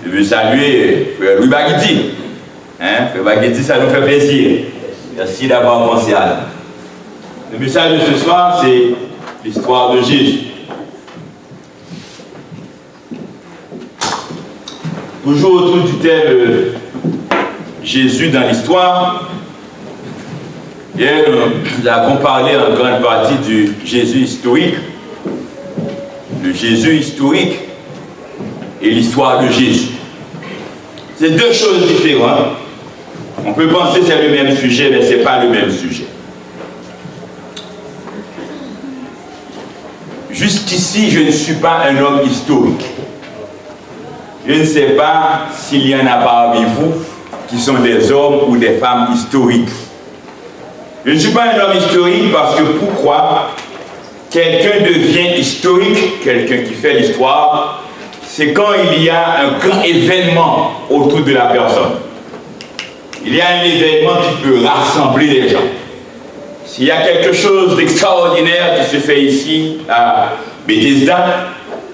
Je veux saluer frère Louis Baguiti. Frère Baguiti, ça nous fait plaisir. Merci d'avoir pensé à nous. Le message de ce soir, c'est l'histoire de Jésus. Toujours autour du thème Jésus dans l'histoire. Hier, nous avons parlé en grande partie du Jésus historique. Le Jésus historique et l'histoire de Jésus. C'est deux choses différentes. On peut penser que c'est le même sujet, mais ce n'est pas le même sujet. Jusqu'ici, je ne suis pas un homme historique. Je ne sais pas s'il y en a parmi vous qui sont des hommes ou des femmes historiques. Je ne suis pas un homme historique parce que pourquoi quelqu'un devient historique, quelqu'un qui fait l'histoire, c'est quand il y a un grand événement autour de la personne. Il y a un événement qui peut rassembler les gens. S'il y a quelque chose d'extraordinaire qui se fait ici à Bethesda,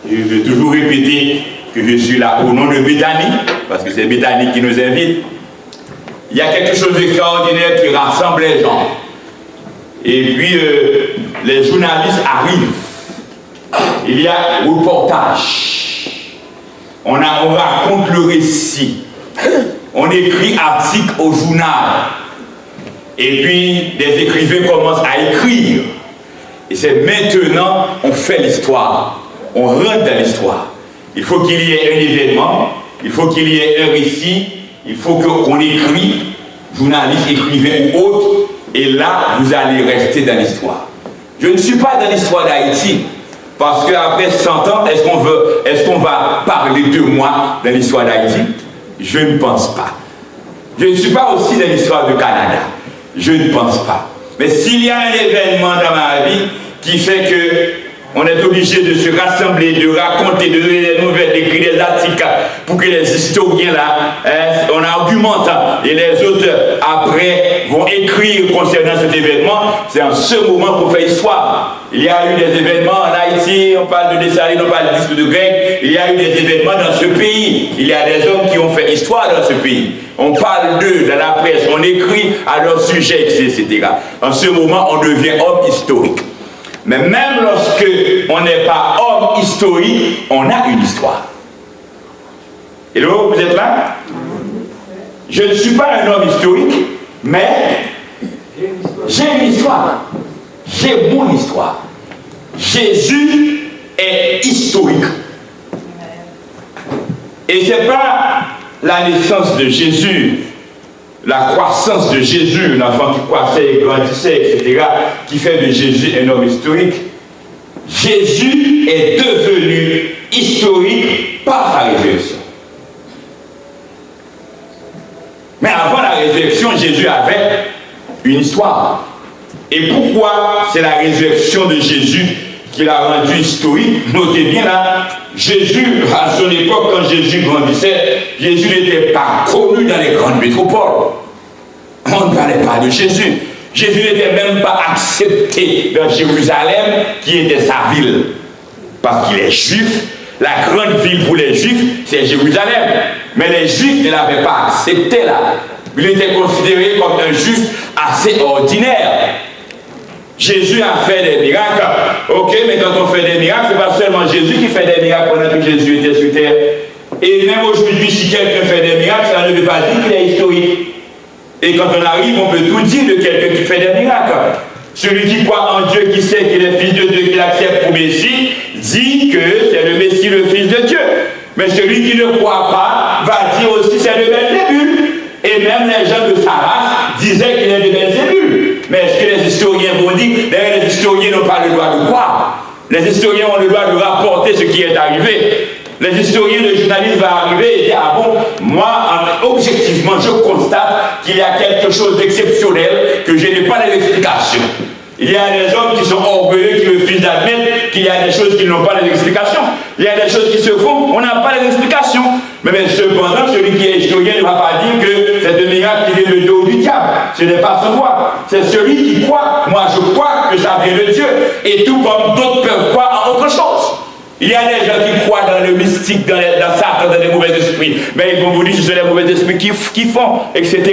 je veux toujours répéter que je suis là au nom de Bethany, parce que c'est Bethany qui nous invite. Il y a quelque chose d'extraordinaire qui rassemble les gens. Et puis, les journalistes arrivent. Il y a un reportage. On raconte le récit. On écrit article au journal. Et puis, des écrivains commencent à écrire. Et c'est maintenant qu'on fait l'histoire. On rentre dans l'histoire. Il faut qu'il y ait un événement. Il faut qu'il y ait un récit. Il faut qu'on écrit, journalistes, écrivains ou autres. Et là, vous allez rester dans l'histoire. Je ne suis pas dans l'histoire d'Haïti. Parce qu'après 100 ans, est-ce qu'on va parler de moi dans l'histoire d'Haïti? Je ne pense pas. Je ne suis pas aussi dans l'histoire du Canada. Je ne pense pas. Mais s'il y a un événement dans ma vie qui fait qu'on est obligé de se rassembler, de raconter, de donner des nouvelles, d'écrire des articles pour que les historiens là, on argumente et les autres après vont écrire concernant cet événement, c'est en ce moment qu'on fait histoire. Il y a eu des événements en Haïti, on parle de Dessalines, on parle de disque de Grec, il y a eu des événements dans ce pays. Il y a des hommes qui ont fait histoire dans ce pays. On parle d'eux dans la presse, on écrit à leur sujet, etc. En ce moment, on devient homme historique. Mais même lorsque on n'est pas homme historique, on a une histoire. Hello, vous êtes là? Je ne suis pas un homme historique, mais j'ai une histoire. J'ai mon histoire. Jésus est historique. Et ce n'est pas la naissance de Jésus, la croissance de Jésus, l'enfant qui croissait et grandissait, etc., qui fait de Jésus un homme historique. Jésus est devenu historique par sa résurrection. Mais avant la résurrection, Jésus avait une histoire. Et pourquoi c'est la résurrection de Jésus qui l'a rendu historique? Notez bien là, Jésus, à son époque, quand Jésus grandissait, Jésus n'était pas connu dans les grandes métropoles. On ne parlait pas de Jésus. Jésus n'était même pas accepté dans Jérusalem, qui était sa ville. Parce qu'il est juif, la grande ville pour les juifs, c'est Jérusalem. Mais les juifs ne l'avaient pas accepté là. Il était considéré comme un juif assez ordinaire. Jésus a fait des miracles. Ok, mais quand on fait des miracles, ce n'est pas seulement Jésus qui fait des miracles pendant que Jésus était sur terre. Et même aujourd'hui, si quelqu'un fait des miracles, ça ne veut pas dire qu'il est historique. Et quand on arrive, on peut tout dire de quelqu'un qui fait des miracles. Celui qui croit en Dieu, qui sait qu'il est fils de Dieu, qu'il accepte pour Messie, dit que c'est le Messie, le fils de Dieu. Mais celui qui ne croit pas va dire aussi c'est le Belzébul. Et même les gens de sa race disaient qu'il est de Belzébul. Mais est-ce que les historiens vont dire? D'ailleurs, les historiens n'ont pas le droit de croire. Les historiens ont le droit de rapporter ce qui est arrivé. Les historiens, le journaliste va arriver et dire, ah bon, moi, objectivement, je constate qu'il y a quelque chose d'exceptionnel que je n'ai pas d'explication. Il y a des hommes qui sont orgueilleux, qui refusent d'admettre qu'il y a des choses qui n'ont pas d'explication. Il y a des choses qui se font, on n'a pas d'explication. Mais cependant, celui qui est historien ne va pas dire que c'est un miracle qui vient de dos du diable. Ce n'est pas ce moi. C'est celui qui croit. Moi, je crois que ça vient de Dieu. Et tout comme d'autres peuvent croire en autre chose. Il y a des gens qui croient dans le mystique, dans Satan, dans les mauvais esprits. Mais ils vont vous dire que ce sont les mauvais esprits qui font, etc.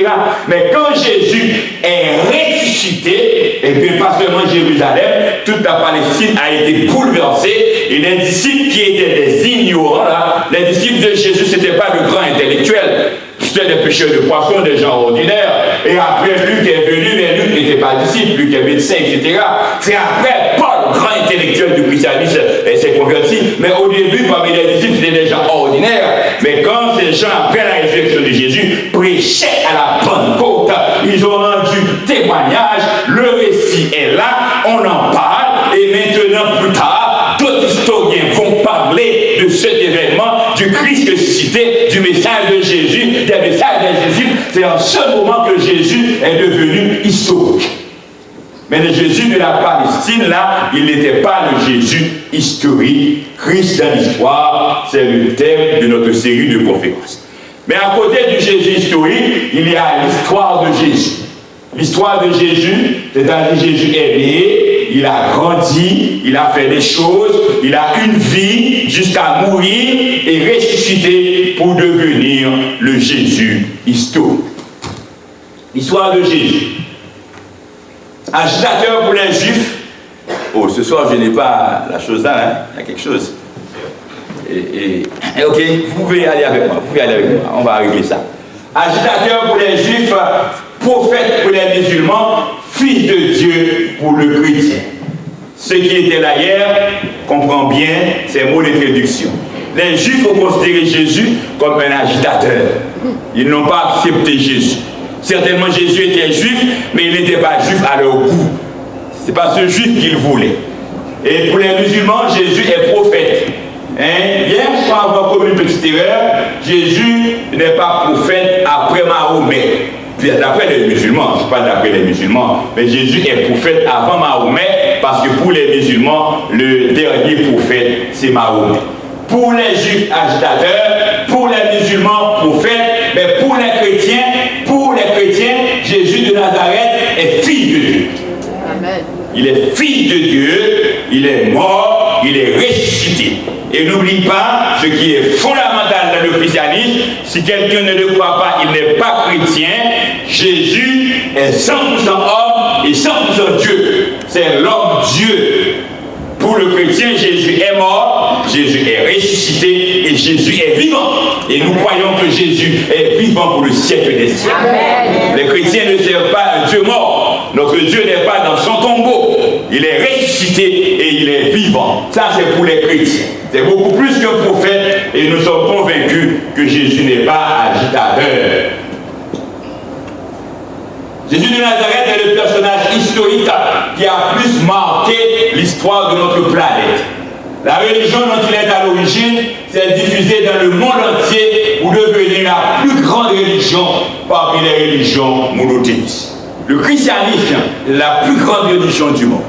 Mais quand Jésus est ressuscité, et bien pas seulement Jérusalem, toute la Palestine a été bouleversée. Et les disciples qui étaient des ignorants, là, les disciples de Jésus, ce n'étaient pas de grands intellectuels. C'était des pêcheurs de poissons, des gens ordinaires. Et après, Luc est venu, mais Luc n'était pas disciple, Luc est médecin, etc. C'est après Paul, grand intellectuel du christianisme, et s'est converti. Mais au début, parmi les disciples, c'était des gens ordinaires. Mais quand ces gens, après la résurrection de Jésus, prêchaient à la Pentecôte, ils ont rendu témoignage, le récit est là, on en parle, et maintenant, plus tard, d'autres historiens vont parler de cet événement, du Christ ressuscité, du message de Jésus, des messages des Jésus. C'est en ce moment que Jésus est devenu historique. Mais le Jésus de la Palestine, là, il n'était pas le Jésus historique. Christ dans l'histoire, c'est le thème de notre série de conférences. Mais à côté du Jésus historique, il y a l'histoire de Jésus. L'histoire de Jésus, c'est-à-dire Jésus est né, il a grandi, il a fait des choses, il a une vie jusqu'à mourir et ressusciter pour devenir le Jésus historique. L'histoire de Jésus. Agitateur pour les Juifs. Oh, ce soir, je n'ai pas la chose là, hein? Il y a quelque chose. Ok, vous pouvez aller avec moi, on va régler ça. Agitateur pour les Juifs, prophète pour les musulmans, fils de Dieu pour le chrétien. Ceux qui étaient là hier comprennent bien ces mots d'introduction. Les Juifs ont considéré Jésus comme un agitateur. Ils n'ont pas accepté Jésus. Certainement Jésus était juif, mais il n'était pas juif à leur goût. Ce n'est pas ce juif qu'ils voulaient. Et pour les musulmans, Jésus est prophète. Hier, je crois avoir commis une petite erreur. Jésus n'est pas prophète après Mahomet. D'après les musulmans, je ne sais pas d'après les musulmans, mais Jésus est prophète avant Mahomet, parce que pour les musulmans, le dernier prophète, c'est Mahomet. Pour les juifs agitateurs, pour les musulmans prophètes, mais pour les chrétiens, Jésus de Nazareth est fils de Dieu. Amen. Il est fils de Dieu, il est mort, il est ressuscité. Et n'oublie pas ce qui est fondamental dans le christianisme, si quelqu'un ne le croit pas, il n'est pas chrétien. Jésus est 100% homme et 100% Dieu. C'est l'homme Dieu. Pour le chrétien, Jésus est mort, Jésus est ressuscité et Jésus est vivant. Et nous croyons que Jésus est vivant pour le siècle des siècles. Amen. Les chrétiens ne servent pas un Dieu mort. Notre Dieu n'est pas dans son tombeau. Il est ressuscité et il est vivant. Ça, c'est pour les chrétiens. C'est beaucoup plus qu'un prophète et nous sommes convaincus que Jésus n'est pas agitateur. Jésus de Nazareth est le personnage historique qui a plus marqué l'histoire de notre planète. La religion dont il est à l'origine s'est diffusée dans le monde entier pour devenir la plus grande religion parmi les religions monothéistes. Le christianisme est la plus grande religion du monde.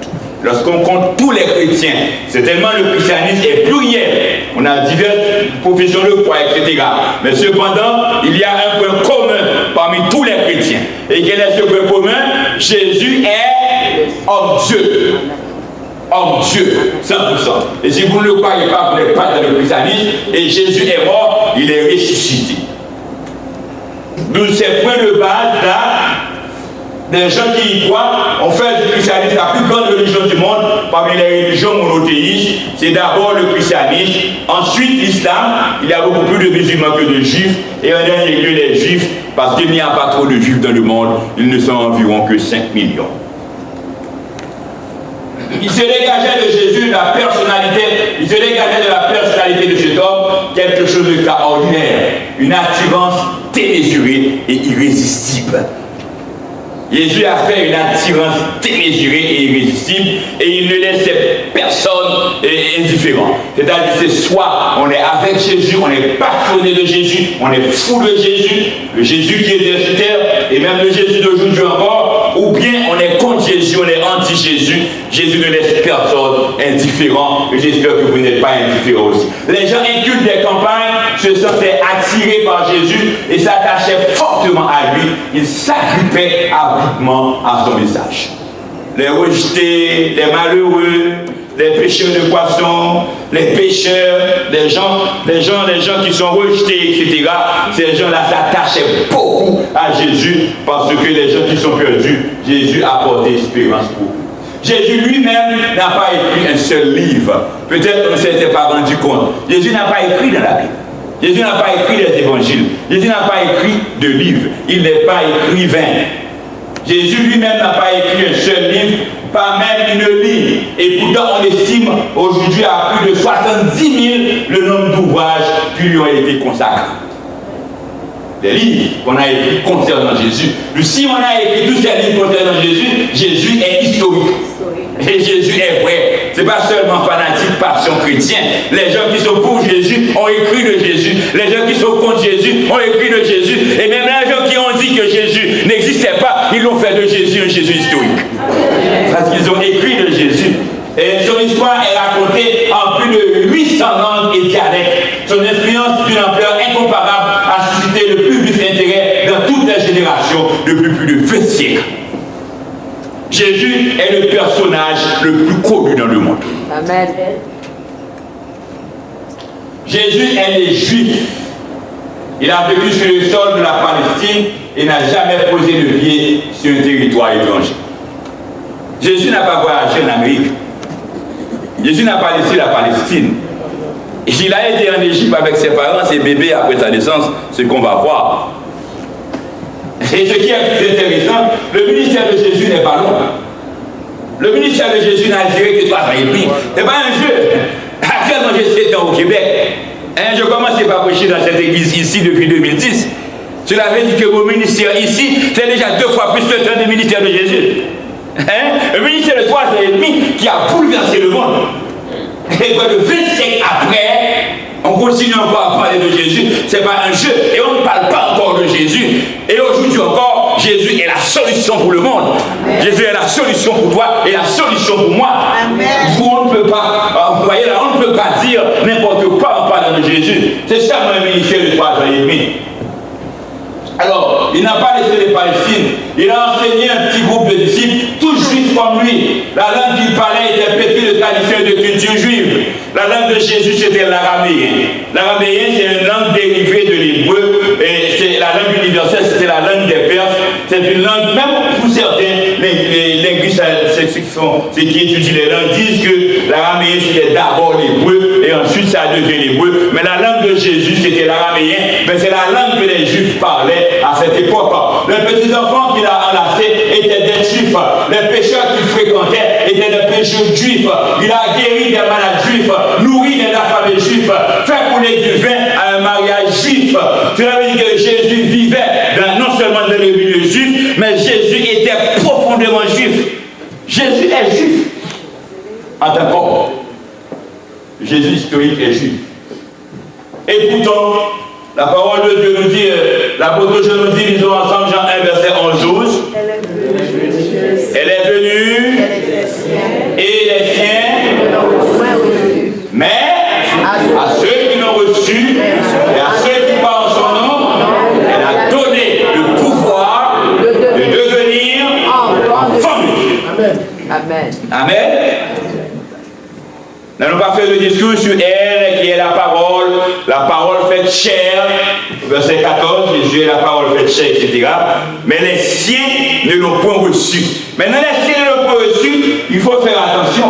Lorsqu'on compte tous les chrétiens, c'est tellement le christianisme est pluriel. On a diverses professions de foi, etc. Mais cependant, il y a un point commun parmi tous les chrétiens. Et quel est ce point commun? Jésus est homme-Dieu. Homme-Dieu, 100%. Et si vous ne le croyez pas, vous n'êtes pas dans le christianisme. Et Jésus est mort, il est ressuscité. D'où ces points de base là. Des gens qui y croient, on fait du christianisme la plus grande religion du monde parmi les religions monothéistes. C'est d'abord le christianisme, ensuite l'islam. Il y a beaucoup plus de musulmans que de juifs, et en dernier lieu les juifs, parce qu'il n'y a pas trop de juifs dans le monde, ils ne sont environ que 5 millions. Il se dégageait de Jésus la personnalité, il se dégageait de la personnalité de cet homme quelque chose d'extraordinaire, une attirance démesurée et irrésistible. Jésus a fait une attirance démesurée et irrésistible et il ne laissait personne indifférent. C'est-à-dire c'est soit on est avec Jésus, on est passionné de Jésus, on est fou de Jésus, le Jésus qui était sur terre et même le Jésus d'aujourd'hui encore, ou bien on est contre Jésus, on est anti-Jésus. Jésus ne laisse personne indifférent et j'espère que vous n'êtes pas indifférent aussi. Les gens incultes des campagnes se sentaient attirés par Jésus et s'attachaient fortement à lui. Ils s'agrippaient à son message. Les rejetés, les malheureux, les pêcheurs de poissons, les pécheurs, les gens qui sont rejetés, etc. Ces gens-là s'attachaient beaucoup à Jésus parce que les gens qui sont perdus, Jésus a apporté espérance pour eux. Jésus lui-même n'a pas écrit un seul livre. Peut-être qu'on ne s'était pas rendu compte. Jésus n'a pas écrit dans la Bible. Jésus n'a pas écrit les évangiles. Jésus n'a pas écrit de livre. Il n'est pas écrivain. Jésus lui-même n'a pas écrit un seul livre, pas même une ligne. Et pourtant, on estime aujourd'hui à plus de 70 000 le nombre d'ouvrages qui lui ont été consacrés. Des livres qu'on a écrits concernant Jésus. Si on a écrit tous ces livres concernant Jésus, Jésus est historique. Et Jésus est vrai. Ce n'est pas seulement fanatique, passion chrétien. Les gens qui sont pour Jésus ont écrit de Jésus. Les gens qui sont contre Jésus ont écrit de Jésus. Et même les gens qui ont dit que Jésus n'existait pas, ils l'ont fait de Jésus un Jésus historique. Parce qu'ils ont écrit de Jésus. Et son histoire est racontée en plus de 800 langues et dialectes. Son influence d'une ampleur incomparable a suscité le plus vif intérêt dans toutes les générations depuis plus de 20 siècles. Jésus est le personnage le plus connu dans le monde. Amen. Jésus est les Juifs. Il a vécu sur le sol de la Palestine et n'a jamais posé le pied sur un territoire étranger. Jésus n'a pas voyagé en Amérique. Jésus n'a pas laissé la Palestine. Il a été en Égypte avec ses parents, ses bébés après sa naissance, ce qu'on va voir. Et ce qui est plus intéressant, le ministère de Jésus n'est pas long. Le ministère de Jésus n'a duré que 3 ans et demi. Ce n'est pas un jeu. Actuellement, j'ai 7 ans au Québec. Je commence par prêcher dans cette église ici depuis 2010. Cela veut dire que mon ministère ici, c'est déjà 2 fois plus le temps du ministère de Jésus. Un ministère de 3 ans et demi qui a bouleversé le monde. Et près de 20 siècles après, on continue encore à parler de Jésus. Ce n'est pas un jeu. Et on ne parle pas encore de Jésus. Et aujourd'hui encore, Jésus est la solution pour le monde. Amen. Jésus est la solution pour toi et la solution pour moi. Amen. On ne peut pas, vous voyez là, on ne peut pas dire n'importe quoi en parlant de Jésus. C'est seulement un ministère de 3 ans et demi. Alors, il n'a pas laissé les Palestines. Il a enseigné un petit groupe de disciples, tous juifs comme lui. La langue qu'il parlait était pétrie de tradition et de culture juive. La langue de Jésus, c'était l'araméen. L'araméen, c'est une langue dérivée de l'hébreu. Et c'est la langue universelle, c'était la langue des Perses. C'est une langue, même pour certains, les linguistes, ceux qui étudient les langues, disent que l'araméen, c'était d'abord l'hébreu, et ensuite ça a devenu l'hébreu. Mais la langue de Jésus, c'était l'araméen. Mais c'est la langue que les juifs parlaient à cette époque. Les petits enfants qu'il a enlacés étaient des juifs. Les pécheurs qu'il fréquentait étaient des pécheurs juifs. Il a guéri des malades juifs, nourri des affamés juifs, fait couler du vin à un mariage juif. Cela veut dire que Jésus vivait non seulement dans le milieu juif, mais Jésus était profondément juif. Jésus est juif. En tant qu'homme. Jésus historique est juif. Et pourtant, la parole de Dieu nous dit, l'apôtre Jean nous dit, lisons ensemble Jean 1, verset 11-12. Elle est venue, et les siens, mais à ceux qui l'ont reçu, et à ceux qui parlent en son nom, elle a donné le pouvoir de devenir enfants de Dieu. Amen. Amen. Nous n'avons pas fait le discours sur elle qui est la parole faite chair, verset 14, Jésus est la parole faite chair, etc. Mais les siens ne l'ont point reçu. Maintenant, les siens ne l'ont pas reçu, il faut faire attention.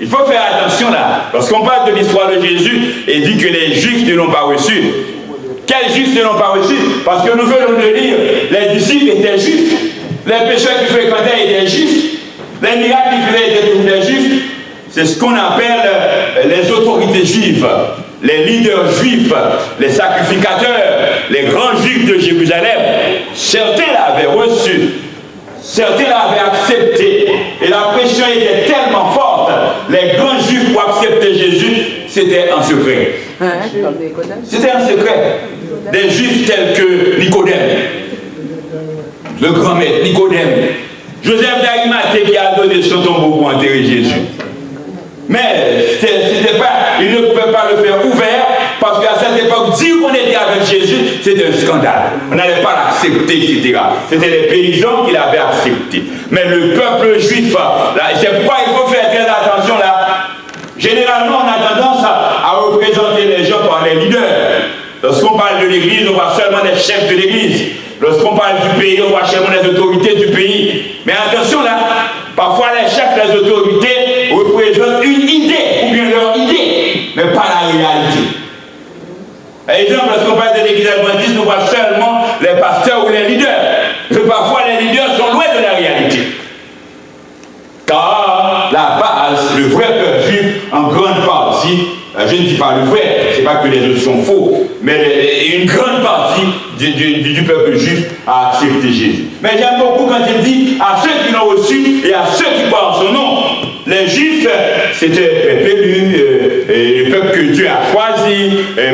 Il faut faire attention là. Lorsqu'on parle de l'histoire de Jésus et dit que les Juifs ne l'ont pas reçu. Quels Juifs ne l'ont pas reçu? Parce que nous venons de lire, les disciples étaient Juifs, les pécheurs qui fréquentaient étaient Juifs, les miracles qui faisaient étaient tous des Juifs. C'est ce qu'on appelle les autorités juives, les leaders juifs, les sacrificateurs, les grands juifs de Jérusalem. Certains l'avaient reçu, certains l'avaient accepté. Et la pression était tellement forte. Les grands juifs pour accepter Jésus, c'était en secret. C'était en secret. Des juifs tels que Nicodème, le grand maître Nicodème, Joseph d'Arimathée qui a donné son tombeau pour enterrer Jésus. Mais c'était pas, il ne pouvait pas le faire ouvert parce qu'à cette époque, dire qu'on était avec Jésus, c'était un scandale. On n'allait pas l'accepter, etc. C'était les paysans qui l'avaient accepté. Mais le peuple juif, là, c'est pourquoi il faut faire très attention là. Généralement, généralement, on a tendance à représenter les gens par les leaders. Lorsqu'on parle de l'Église, on voit seulement les chefs de l'Église. Lorsqu'on parle du pays, on voit seulement les autorités du pays. Mais attention là, parfois les chefs, les autorités représentent une idée, ou bien leur idée, mais pas la réalité. Par exemple, lorsqu'on parle de l'Église adventiste, on voit seulement les pasteurs ou les leaders. Mais parfois les leaders sont loin de la réalité. Car la base, le vrai peuple juif, en grande partie, je ne dis pas le vrai, c'est pas que les autres sont faux, mais une grande partie du peuple juif a accepté Jésus. Mais j'aime beaucoup quand il dit à ceux qui l'ont reçu et à ceux qui croient en son nom. Les Juifs, c'était le peuple élu, le peuple que Dieu a choisi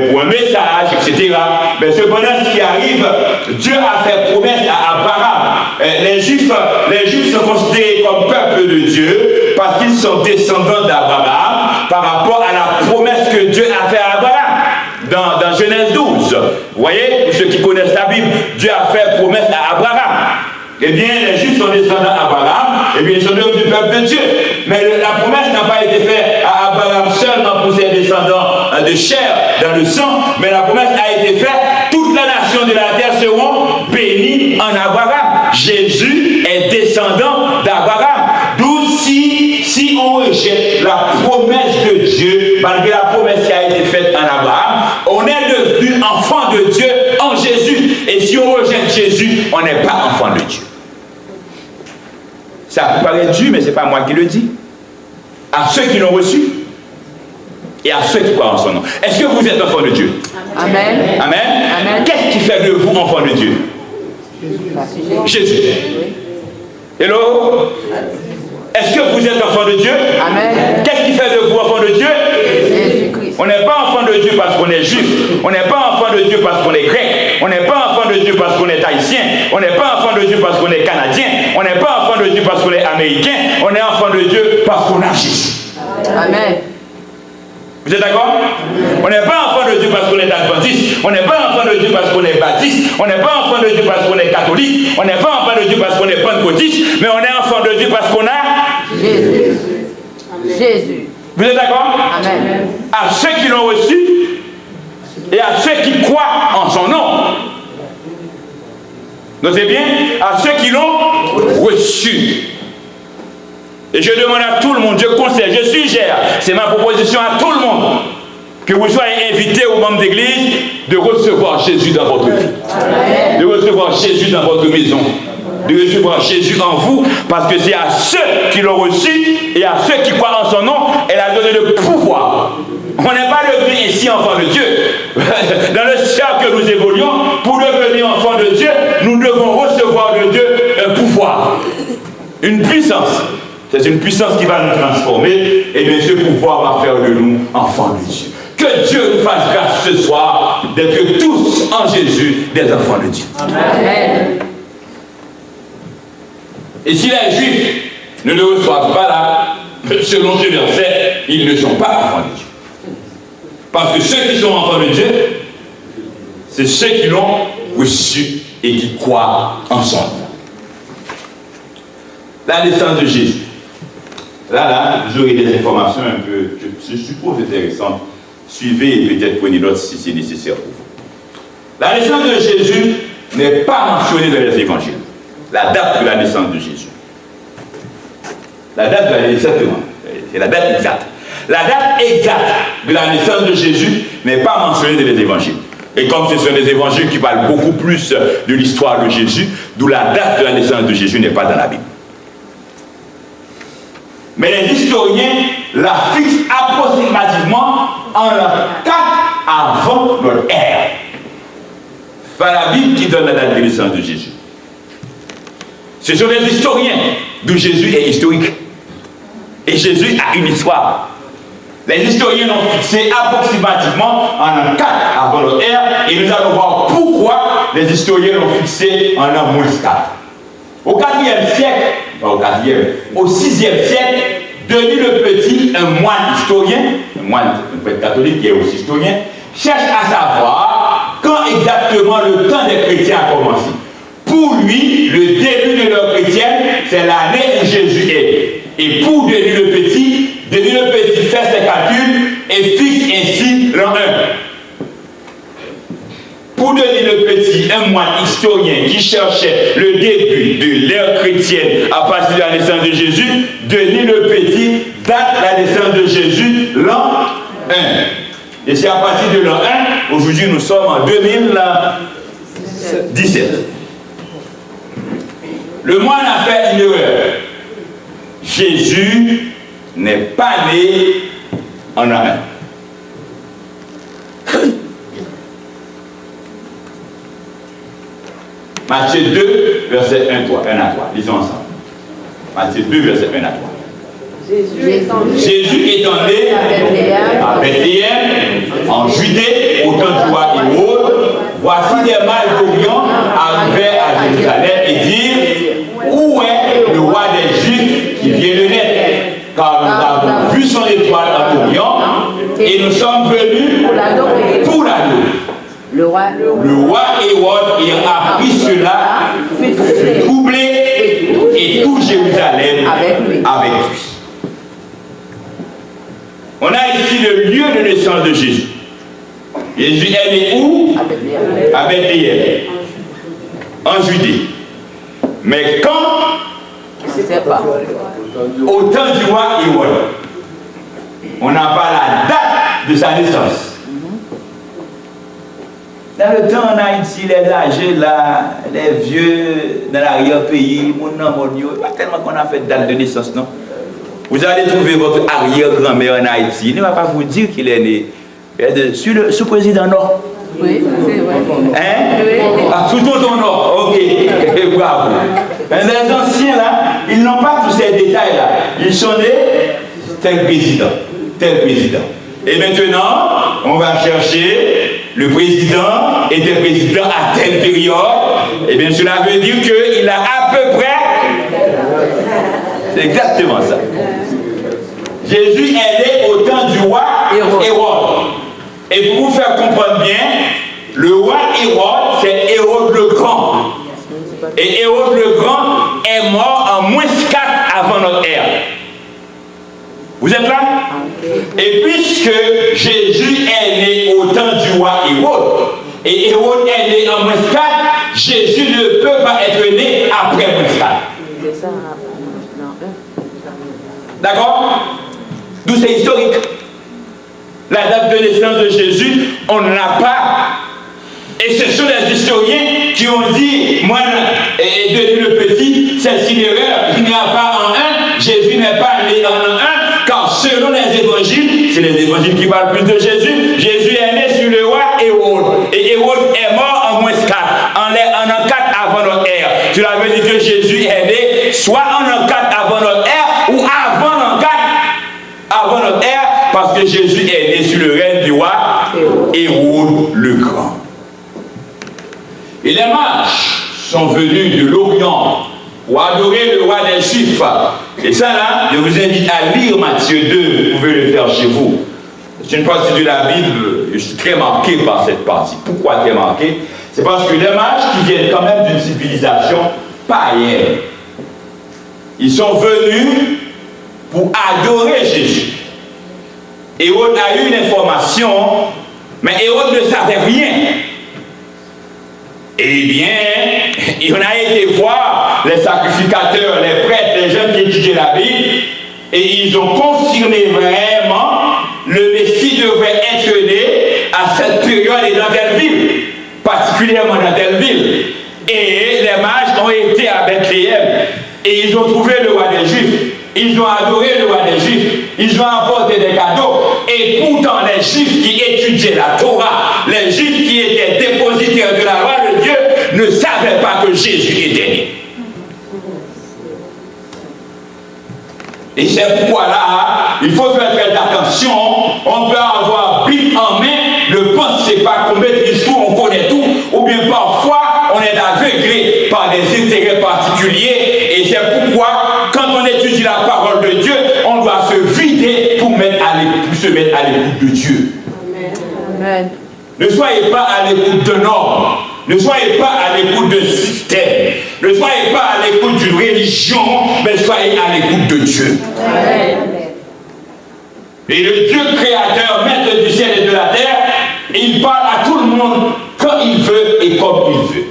pour un message, etc. Mais cependant, ce qui arrive, Dieu a fait promesse à Abraham. Les Juifs sont considérés comme peuple de Dieu parce qu'ils sont descendants d'Abraham par rapport à la promesse que Dieu a faite à Abraham. Dans Genèse 12, vous voyez, pour ceux qui connaissent la Bible, Dieu a fait promesse à Abraham. Eh bien, les Juifs sont descendants d'Abraham, eh bien, ils sont devenus du peuple de Dieu. Mais la promesse n'a pas été faite à Abraham seulement pour ses descendants de chair, dans le sang, mais la promesse a été faite, toute la nation de la terre seront bénies en Abraham. Jésus est descendant d'Abraham. D'où si on rejette la promesse de Dieu, malgré la promesse qui a été faite en Abraham, on est devenu enfant de Dieu en Jésus. Et si on rejette Jésus, on n'est pas enfant de Dieu. Ça peut paraître dur, mais ce n'est pas moi qui le dis. À ceux qui l'ont reçu et à ceux qui croient en son nom. Est-ce que vous êtes enfant de Dieu? Amen. Amen. Amen. Qu'est-ce qui fait de vous enfant de Dieu? Jésus. Hello? Est-ce que vous êtes enfant de Dieu? Amen. Qu'est-ce qui fait de vous enfant de Dieu? Jésus-Christ. On n'est pas enfant de Dieu parce qu'on est juif. On n'est pas enfant de Dieu parce qu'on est grec. On n'est pas enfant de Dieu parce qu'on est haïtien. On n'est pas enfant de Dieu parce qu'on est canadien. On n'est pas enfant de Dieu parce qu'on est américain. On est enfant de Dieu parce qu'on a Jésus. Amen. Vous êtes d'accord? On n'est pas enfant de Dieu parce qu'on est adventiste. On n'est pas enfant de Dieu parce qu'on est baptiste. On n'est pas enfant de Dieu parce qu'on est catholique. On n'est pas enfant de Dieu parce qu'on est pentecôtiste. Mais on est enfant de Dieu parce qu'on a Jésus. Jésus. Vous êtes d'accord? Amen. À ceux qui l'ont reçu et à ceux qui croient en son nom. Notez bien, à ceux qui l'ont reçu. Et je demande à tout le monde, je conseille, je suggère, c'est ma proposition à tout le monde, que vous soyez invités aux membres d'église de recevoir Jésus dans votre vie. Amen. De recevoir Jésus dans votre maison. De recevoir Jésus en vous, parce que c'est à ceux qui l'ont reçu et à ceux qui croient en son nom, elle a donné le pouvoir. On n'est pas devenu ici enfant de Dieu. Dans le cercle que nous évoluons, pour devenir enfant de Dieu, nous devons recevoir de Dieu un pouvoir, une puissance. C'est une puissance qui va nous transformer, et bien ce pouvoir va faire de nous enfants de Dieu. Que Dieu nous fasse grâce ce soir d'être tous en Jésus des enfants de Dieu. Amen. Et si les Juifs ne le reçoivent pas là, selon ce verset, ils ne sont pas enfants de Dieu. Parce que ceux qui sont enfants de Dieu, c'est ceux qui l'ont reçu et qui croient en son nom. La naissance de Jésus. Là, vous aurez des informations un peu, je suppose, intéressantes. Suivez et peut-être prenez note si c'est nécessaire pour vous. La naissance de Jésus n'est pas mentionnée dans les évangiles. La date de la naissance de Jésus. La date de la naissance, c'est la date exacte. La date exacte de la naissance de Jésus n'est pas mentionnée dans les évangiles. Et comme ce sont des évangiles qui parlent beaucoup plus de l'histoire de Jésus, d'où la date de la naissance de Jésus n'est pas dans la Bible. Mais les historiens la fixent approximativement en l'an 4 avant notre ère. C'est pas la Bible qui donne la date de naissance de Jésus. Ce sont les historiens d'où Jésus est historique. Et Jésus a une histoire. Les historiens l'ont fixé approximativement en l'an 4 avant notre ère, et nous allons voir pourquoi les historiens l'ont fixé en l'an -4. Au 4e siècle, pas au 4e, au 6e siècle, Denis le Petit, un moine historien, un moine, un prêtre catholique qui est aussi historien, cherche à savoir quand exactement le temps des chrétiens a commencé. Pour lui, le début de l'heure chrétienne, c'est l'année où Jésus est. Et pour Denis le Petit fait ses calculs un moine historien qui cherchait le début de l'ère chrétienne à partir de la naissance de Jésus, Denis le Petit date la naissance de Jésus l'an 1. Et c'est à partir de l'an 1, aujourd'hui nous sommes en 2017. Le moine a fait une erreur. Jésus n'est pas né en l'an 1. Matthieu 2, verset 1 à 3. Lisons ensemble. Matthieu 2, verset 1 à 3. Jésus étant né à Bethléem, en Judée, au temps du roi Hérode, voici des mages d'Orient arrivaient à Jérusalem et dirent: où est le roi des Juifs qui vient de naître? Car nous avons vu son étoile en Orient et nous sommes venus pour l'adorer. Le roi Hérode ayant appris cela fut troublé et tout Jérusalem avec lui. On a ici le lieu de naissance de Jésus. Jésus est né où? À Bethléem, en Judée. Mais quand? Je ne sais pas. Au temps du roi Hérode. On n'a pas la date de sa naissance. Dans le temps en Haïti, les âgés là, les vieux dans l'arrière-pays, mon nom, mon Dieu, pas tellement qu'on a fait date de naissance, non? Vous allez trouver votre arrière-grand-mère en Haïti, il ne va pas vous dire qu'il est né sous le président Nord. Oui, c'est vrai. Hein? Oui. Ah, sous ton Nord, ok, bravo. Mais les anciens là, ils n'ont pas tous ces détails là. Ils sont nés tel président. Et maintenant, on va chercher le président était président à telle période. Et bien cela veut dire qu'il a à peu près. C'est exactement ça. Jésus est né au temps du roi Hérode. Et pour vous faire comprendre bien, le roi Hérode, c'est Hérode le Grand. Et Hérode le Grand est mort en -4 avant notre ère. Vous êtes là? Et puisque Jésus est né au temps du roi Hérode, et Hérode est né en -4, Jésus ne peut pas être né après -4. D'accord? D'où c'est historique. La date de naissance de Jésus, on ne l'a pas. Et ce sont les historiens qui ont dit, moi, et Denis le Petit, c'est une erreur, il n'y a pas en 1, Jésus n'est pas né en 1, car selon les évangiles, c'est les évangiles qui parlent plus de Jésus, Jésus est né sur le roi Hérode. Et Hérode est mort en -4, en an 4 avant notre ère. Cela veut dire que Jésus est né soit en an 4 avant notre ère, ou avant l'an 4 avant notre ère, parce que Jésus est né sur le règne du roi Hérode le Grand. Et les mages sont venus de l'Orient pour adorer le roi des Juifs. Et ça là, je vous invite à lire Matthieu 2, vous pouvez le faire chez vous. C'est une partie de la Bible, je suis très marqué par cette partie. Pourquoi très marqué? C'est parce que les mages qui viennent quand même d'une civilisation païenne, ils sont venus pour adorer Jésus. Hérode a eu une information, mais Hérode ne savait rien. Eh bien, il a été voir les sacrificateurs, les prêtres, les gens qui étudiaient la Bible, et ils ont confirmé vraiment le Messie devrait être né à cette période et dans telle ville, particulièrement dans telle ville. Et les mages ont été à Bethléem, et ils ont trouvé le roi des Juifs. Ils ont adoré le roi des Juifs, ils ont apporté des cadeaux, et pourtant les Juifs qui étudiaient la Torah, les Juifs qui étaient dépositaires de la loi de Dieu, ne savaient pas que Jésus était né. Et c'est pourquoi là, il faut faire très attention, on peut avoir Bible en main, ne pensez pas qu'on met l'histoire, on connaît tout, ou bien parfois on est aveuglé par des intérêts particuliers, et c'est pourquoi quand on étudie la parole de Dieu, on doit se vider pour se mettre à l'écoute de Dieu. Amen. Ne soyez pas à l'écoute d'un homme, ne soyez pas à l'écoute d'un système, ne soyez pas à l'écoute d'une religion, mais soyez à l'écoute de Dieu. Amen. Et le Dieu créateur, maître du ciel et de la terre, il parle à tout le monde quand il veut et comme il veut.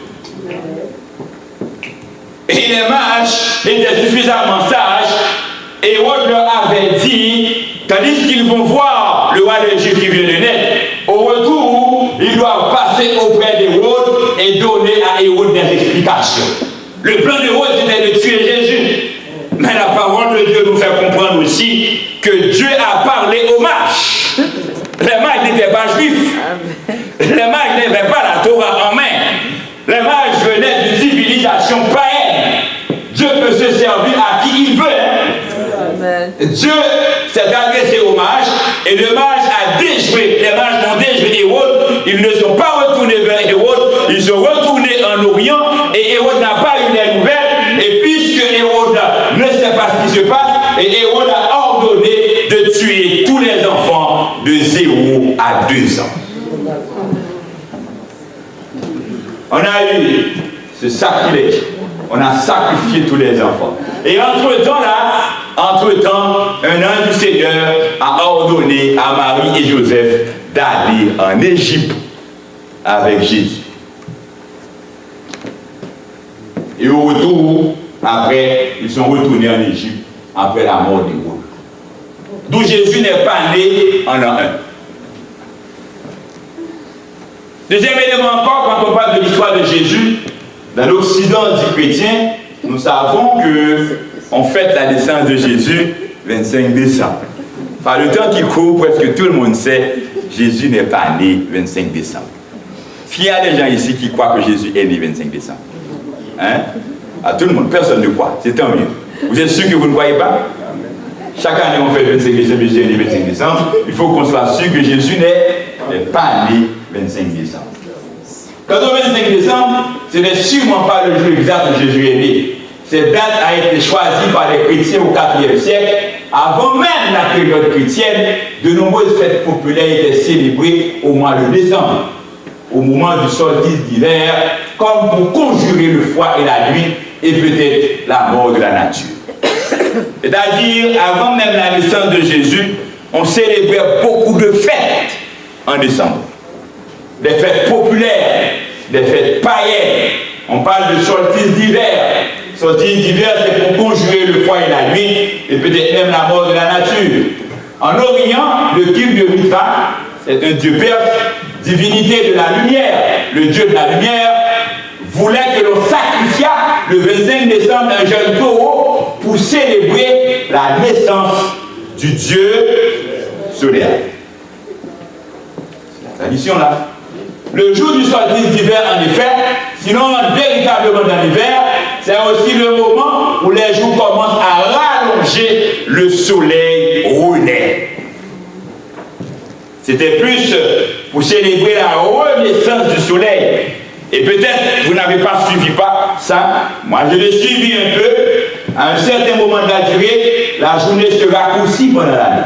mages étaient suffisamment sages, Hérode leur avait dit, tandis qu'ils vont voir le roi des Juifs qui vient de naître, au retour, ils doivent passer auprès d'Hérode et donner à Hérode des explications. Le plan d'Hérode c'était de tuer Jésus. Mais la parole de Dieu nous fait comprendre aussi que Dieu a parlé aux mages. Les mages n'étaient pas juifs. Les mages n'avaient pas la Torah en main. Les mages venaient d'une civilisation païenne. Dieu peut se servir à qui il veut. Amen. Dieu s'est adressé aux mages et le mage a déjoué. Les mages ont déjoué Hérode. Ils ne sont pas retournés vers Hérode. Ils sont retournés en Orient et Hérode n'a pas eu les nouvelles. Et puisque Hérode ne sait pas ce qui se passe, et Hérode a ordonné de tuer tous les enfants de 0 à 2 ans. On a eu ce sacrilège. On a sacrifié tous les enfants. Et entre-temps, un ange du Seigneur a ordonné à Marie et Joseph d'aller en Égypte avec Jésus. Et au retour, après, ils sont retournés en Égypte après la mort d'Hérode. D'où Jésus n'est pas né en l'an 1. Deuxième élément encore, quand on parle de l'histoire de Jésus, dans l'Occident dit chrétien, nous savons qu'on fête la naissance de Jésus 25 décembre. Par le temps qui court, presque tout le monde sait Jésus n'est pas né 25 décembre. S'il y a des gens ici qui croient que Jésus est né 25 décembre, hein? À tout le monde, personne ne croit, c'est tant mieux. Vous êtes sûr que vous ne croyez pas? Chaque année on fait 25 décembre, Jésus est né 25 décembre. Il faut qu'on soit sûr que Jésus n'est pas né 25 décembre. Quant au 25 décembre, ce n'est sûrement pas le jour exact où Jésus est né. Cette date a été choisie par les chrétiens au IVe siècle. Avant même la période chrétienne, de nombreuses fêtes populaires étaient célébrées au mois de décembre, au moment du solstice d'hiver, comme pour conjurer le froid et la nuit, et peut-être la mort de la nature. C'est-à-dire, avant même la naissance de Jésus, on célébrait beaucoup de fêtes en décembre. Des fêtes populaires, des fêtes païennes. On parle de solstice d'hiver. Solstice d'hiver, c'est pour conjurer le froid et la nuit, et peut-être même la mort de la nature. En Orient, le culte de Mithra, c'est un dieu perse, divinité de la lumière. Le dieu de la lumière voulait que l'on sacrifiât le 25 décembre un jeune taureau pour célébrer la naissance du dieu solaire. C'est la tradition là. Le jour du solstice d'hiver, en effet, sinon véritablement dans l'hiver, c'est aussi le moment où les jours commencent à rallonger, le soleil renaît. C'était plus pour célébrer la renaissance du soleil. Et peut-être vous n'avez pas suivi ça. Moi, je l'ai suivi un peu. À un certain moment de la durée, la journée se raccourcit pendant l'année.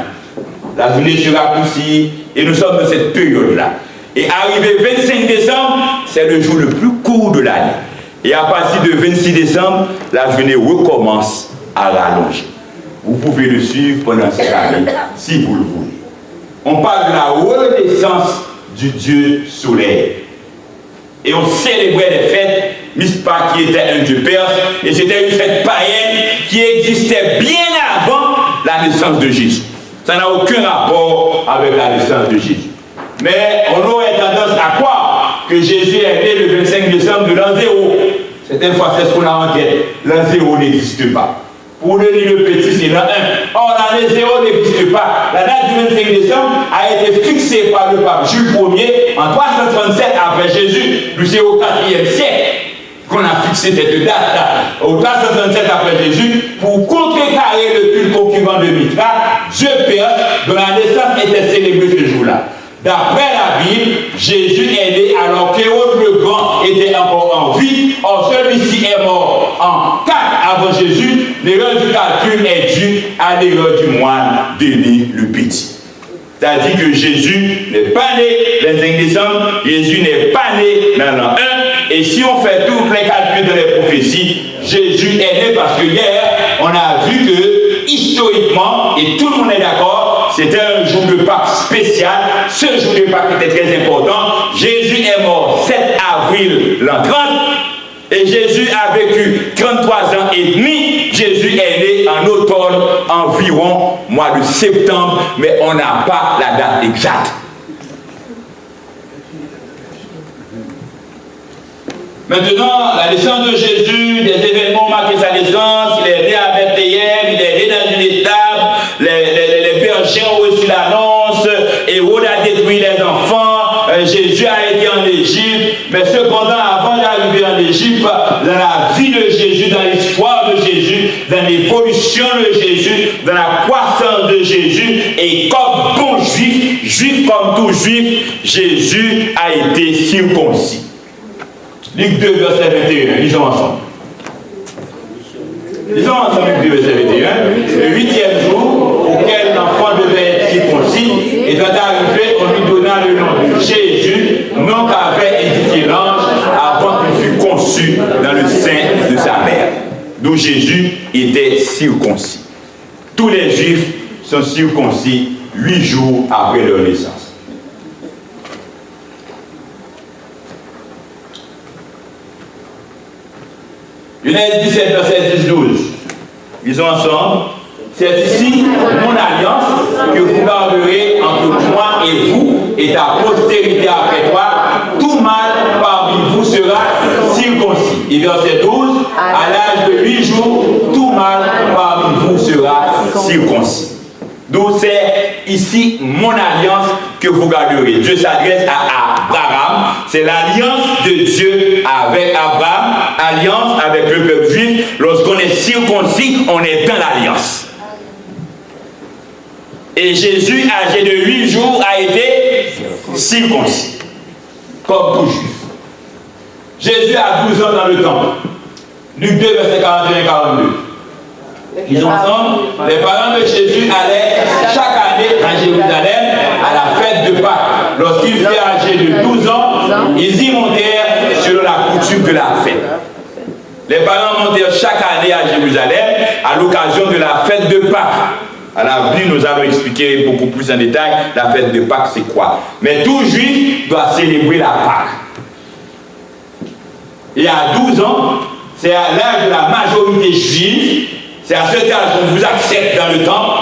La journée se raccourcit et nous sommes dans cette période-là. Et arrivé 25 décembre, c'est le jour le plus court de l'année. Et à partir de 26 décembre, la journée recommence à rallonger. Vous pouvez le suivre pendant cette année, si vous le voulez. On parle de la renaissance du Dieu soleil. Et on célébrait les fêtes, Mithra qui était un dieu perse, et c'était une fête païenne qui existait bien avant la naissance de Jésus. Ça n'a aucun rapport avec la naissance de Jésus. Mais on aurait tendance à croire que Jésus est né le 25 décembre de l'an 0. Certaines fois, c'est ce qu'on a en tête. L'an 0 n'existe pas. Pour le nid le petit, c'est l'an 1. Or, l'année 0 n'existe pas. La date du 25 décembre a été fixée par le pape Jules Ier en 337 après Jésus. C'est au IVe siècle qu'on a fixé cette date-là. Au 337 après Jésus, pour contrecarrer le culte concurrent de Mithra, Dieu Père, dont la naissance était célébrée ce jour-là. D'après la Bible, Jésus est né alors qu'Hérode le Grand était encore en vie. Or, celui-ci est mort en 4 avant Jésus. L'erreur du calcul est due à l'erreur du moine Denis le Petit. C'est-à-dire que Jésus n'est pas né le 25 décembre, Jésus n'est pas né dans l'an 1. Et si on fait tous les calculs de les prophéties, Jésus est né parce que hier, on a vu que, historiquement, et tout le monde est d'accord, c'était un jour de Pâques spécial. Ce jour de Pâques était très important. Jésus est mort 7 avril l'an 30. Et Jésus a vécu 33 ans et demi. Jésus est né en automne, environ mois de septembre, mais on n'a pas la date exacte. Maintenant, la naissance de Jésus, des événements marquent sa naissance, il est né à Bethléem, il est né dans une étable, les bergers ont reçu l'annonce, Hérode a détruit les enfants, Jésus a été en Égypte, mais cependant, avant d'arriver en Égypte, dans la vie de Jésus, dans l'histoire de Jésus, dans l'évolution de Jésus, dans la croissance de Jésus, et comme bon juif, juif comme tout juif, Jésus a été circoncis. Luc 2, verset 21, lisons ensemble. Lisons ensemble Luc 2, verset 21. Le 8e jour auquel l'enfant devait être circoncis, étant arrivé, on lui donna le nom de Jésus, nom qu'avait édité l'ange avant qu'il fût conçu dans le sein de sa mère. D'où Jésus était circoncis. Tous les Juifs sont circoncis 8 jours après leur naissance. Genèse 17, verset 10-12. Lisons ensemble. C'est ici mon alliance que vous garderez entre moi et vous et ta postérité après toi. Tout mâle parmi vous sera circoncis. Et verset 12. À l'âge de 8 jours, tout mâle parmi vous sera circoncis. Donc c'est ici mon alliance que vous garderez. Dieu s'adresse à Abraham. C'est l'alliance de Dieu avec Abraham, alliance avec le peuple juif. Lorsqu'on est circoncis, on est dans l'alliance. Et Jésus, âgé de 8 jours, a été circoncis, comme tout juif. Jésus a 12 ans dans le temple. Luc 2, verset 41 et 42. Ils ont ensemble, les parents de Jésus allaient chaque année à Jérusalem à la fête de Pâques. Lorsqu'il fut âgé de 12 ans, ils y montèrent selon la coutume de la fête. Les parents montèrent chaque année à Jérusalem à l'occasion de la fête de Pâques. À l'avenir, nous allons expliquer beaucoup plus en détail la fête de Pâques, c'est quoi. Mais tout juif doit célébrer la Pâques. Et à 12 ans, c'est à l'âge de la majorité juive. C'est à cet âge qu'on vous accepte dans le temple.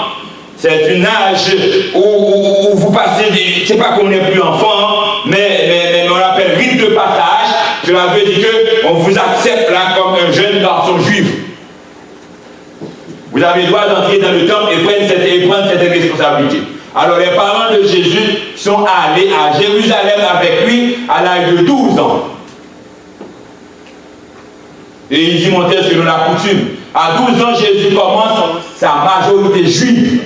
C'est un âge où vous passez, c'est pas qu'on n'est plus enfant, mais on appelle rite de passage. Cela veut dire qu'on vous accepte là comme un jeune garçon juif. Vous avez le droit d'entrer dans le temple et prendre cette responsabilité. Alors les parents de Jésus sont allés à Jérusalem avec lui à l'âge de 12 ans. Et ils y montaient selon la coutume. À 12 ans, Jésus commence sa majorité juive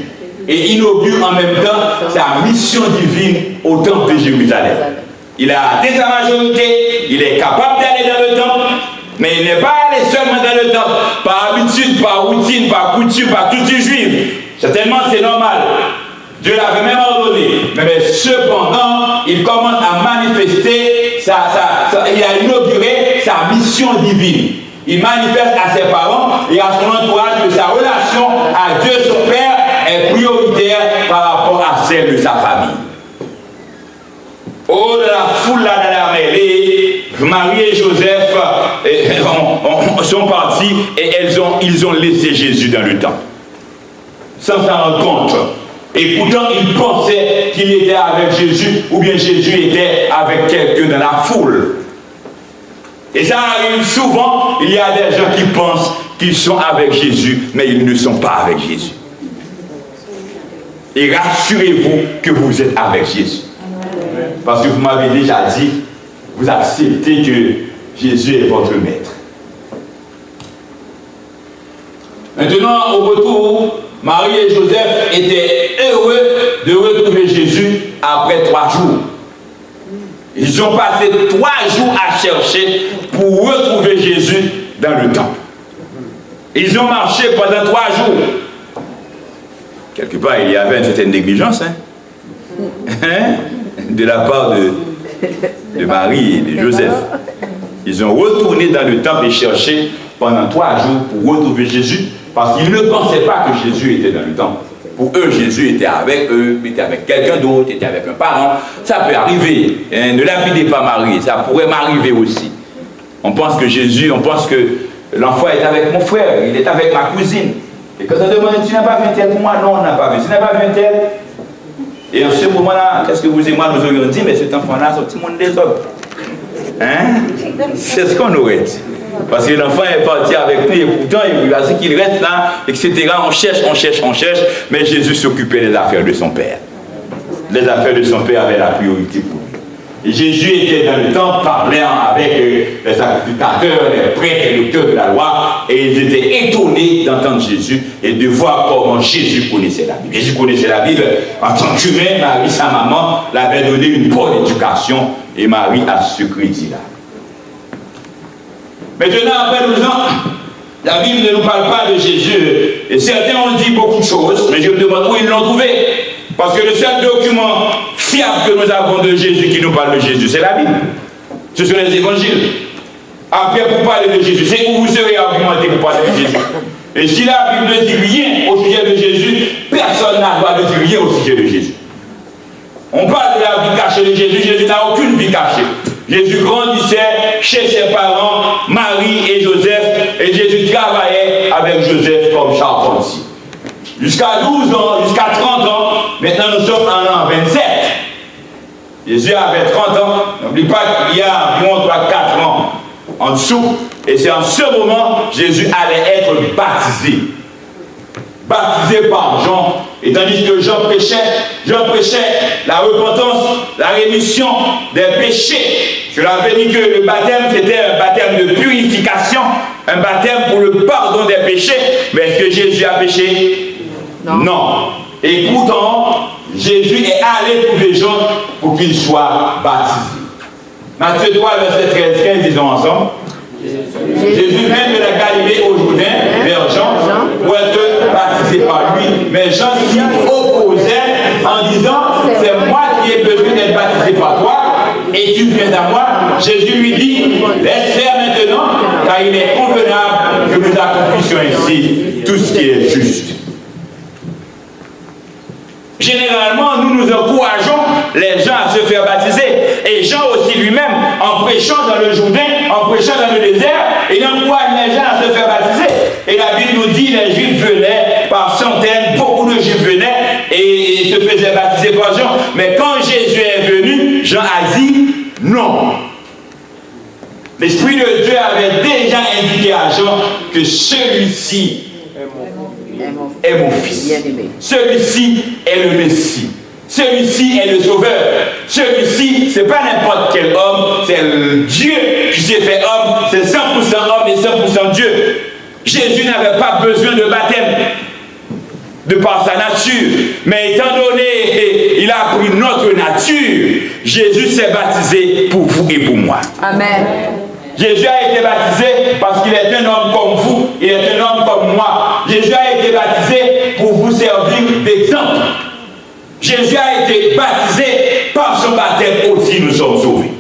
et inaugure en même temps sa mission divine au temple de Jérusalem. Il a atteint sa majorité, il est capable d'aller dans le temple, mais il n'est pas allé seulement dans le temple, par habitude, par routine, par coutume, par culture juive. Certainement, c'est normal. Dieu l'avait même ordonné. Mais cependant, il commence à manifester, il a inauguré sa mission divine. Il manifeste à ses parents et à son entourage que sa relation à Dieu son Père est prioritaire par rapport à celle de sa famille. Oh, de la foule là dans la mêlée, Marie et Joseph sont partis et ils ont laissé Jésus dans le temple. Sans s'en rendre compte. Et pourtant, ils pensaient qu'il était avec Jésus ou bien Jésus était avec quelqu'un dans la foule. Et ça arrive souvent, il y a des gens qui pensent qu'ils sont avec Jésus, mais ils ne sont pas avec Jésus. Et rassurez-vous que vous êtes avec Jésus. Parce que vous m'avez déjà dit, vous acceptez que Jésus est votre maître. Maintenant, au retour, Marie et Joseph étaient heureux de retrouver Jésus après 3 jours. Ils ont passé 3 jours à chercher pour retrouver Jésus dans le temple. Ils ont marché pendant 3 jours. Quelque part, il y avait une certaine négligence de la part de Marie et de Joseph. Ils ont retourné dans le temple et cherché pendant 3 jours pour retrouver Jésus parce qu'ils ne pensaient pas que Jésus était dans le temple. Pour eux, Jésus était avec eux, était avec quelqu'un d'autre, était avec un parent. Ça peut arriver. Ne lapidez pas Marie, ça pourrait m'arriver aussi. On pense que Jésus, on pense que l'enfant est avec mon frère, il est avec ma cousine. Et quand on demande, tu n'as pas vu un tel pour moi? Non, on n'a pas vu. Tu n'as pas vu un tel? Et en ce moment-là, qu'est-ce que vous et moi nous aurions dit? Mais cet enfant-là, c'est un petit monde des hommes. Hein? C'est ce qu'on aurait dit. Parce que l'enfant est parti avec nous et pourtant il a dit qu'il reste là, etc. On cherche. Mais Jésus s'occupait des affaires de son Père. Les affaires de son Père avaient la priorité pour lui. Et Jésus était dans le temple parlant avec les sacrificateurs, les prêtres, les lecteurs de la loi, et ils étaient étonnés d'entendre Jésus et de voir comment Jésus connaissait la Bible. Jésus connaissait la Bible en tant qu'humain. Marie, sa maman, l'avait donné une bonne éducation et Marie a ce crédit-là. Maintenant, après 12 ans, la Bible ne nous parle pas de Jésus. Et certains ont dit beaucoup de choses, mais je me demande où ils l'ont trouvé. Parce que le seul document fiable que nous avons de Jésus qui nous parle de Jésus, c'est la Bible. Ce sont les évangiles. Après, pour parler de Jésus, c'est où vous serez argumenté pour parler de Jésus. Et si la Bible ne dit rien au sujet de Jésus, personne n'a le droit de dire rien au sujet de Jésus. On parle de la vie cachée de Jésus. Jésus n'a aucune vie cachée. Jésus grandissait chez ses parents, Marie et Joseph, et Jésus travaillait avec Joseph comme charpentier. Jusqu'à 12 ans, jusqu'à 30 ans, maintenant nous sommes en l'an 27. Jésus avait 30 ans, n'oublie pas qu'il y a environ 3-4 ans en dessous, et c'est en ce moment Jésus allait être baptisé. Baptisé par Jean, et tandis que Jean prêchait la repentance, la rémission des péchés. Je l'avais dit que le baptême c'était un baptême de purification, un baptême pour le pardon des péchés. Mais est-ce que Jésus a péché? Non. Et pourtant, Jésus est allé trouver Jean pour qu'il soit baptisé. Matthieu 3, verset 13-15, disons ensemble. Jésus vient de la Galilée au Jourdain, vers Jean, pour être baptisé par lui. Mais Jean s'y opposait en disant, c'est moi qui ai besoin d'être baptisé par toi, et tu viens à moi. Jésus lui dit, laisse faire maintenant, car il est convenable que nous accomplissions ici tout ce qui est juste. Généralement, nous encourageons les gens à se faire baptiser. Et Jean aussi lui-même, en prêchant dans le Jourdain, en prêchant dans le désert, il encourage les gens à se faire baptiser. Et la Bible nous dit, les Juifs venaient par centaines, beaucoup de Juifs venaient et se faisaient baptiser par Jean. Mais quand Jésus est venu, Jean a dit non. L'Esprit de Dieu avait déjà indiqué à Jean que celui-ci est mon fils. Celui-ci est le Messie. Celui-ci est le Sauveur. Celui-ci, ce n'est pas n'importe quel homme, c'est Dieu qui s'est fait homme. C'est 100% homme et 100% Dieu. Jésus n'avait pas besoin de baptême de par sa nature. Mais étant donné qu'il a pris notre nature, Jésus s'est baptisé pour vous et pour moi. Amen. Jésus a été baptisé parce qu'il est un homme comme vous, il est un homme comme moi. Jésus a été baptisé pour vous servir d'exemple. Jésus a été baptisé par son baptême aussi, nous sommes sauvés.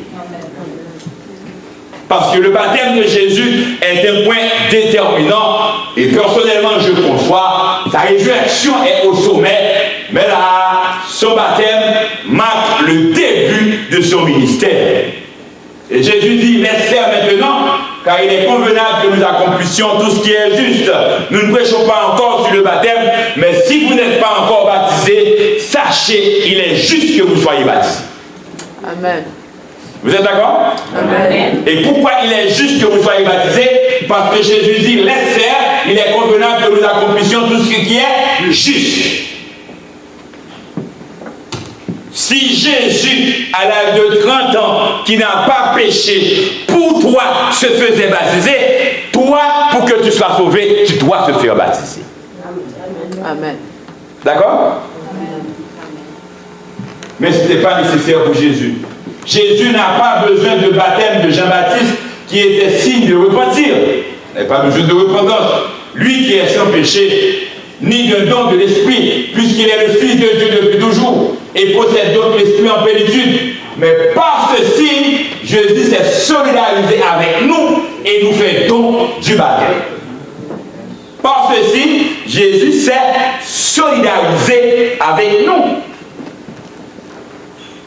Parce que le baptême de Jésus est un point déterminant et personnellement je conçois, sa résurrection est au sommet, mais là, son baptême marque le début de son ministère. Et Jésus dit, laisse faire maintenant, car il est convenable que nous accomplissions tout ce qui est juste. Nous ne prêchons pas encore sur le baptême, mais si vous n'êtes pas encore baptisé, sachez, il est juste que vous soyez baptisé. Amen. Vous êtes d'accord? Amen. Et pourquoi il est juste que vous soyez baptisé? Parce que Jésus dit, laisse faire, il est convenable que nous accomplissions tout ce qui est juste. Si Jésus, à l'âge de 30 ans, qui n'a pas péché, pour toi se faisait baptiser, toi, pour que tu sois sauvé, tu dois te faire baptiser. Amen. D'accord? Mais ce n'était pas nécessaire pour Jésus. Jésus n'a pas besoin de baptême de Jean-Baptiste qui était signe de repentir. Il n'a pas besoin de repentance. Lui qui est sans péché, ni d'un don de l'Esprit, puisqu'il est le Fils de Dieu depuis toujours, et possède donc l'Esprit en plénitude. Mais par ce signe, Jésus s'est solidarisé avec nous et nous fait don du baptême. Par ce signe, Jésus s'est solidarisé avec nous.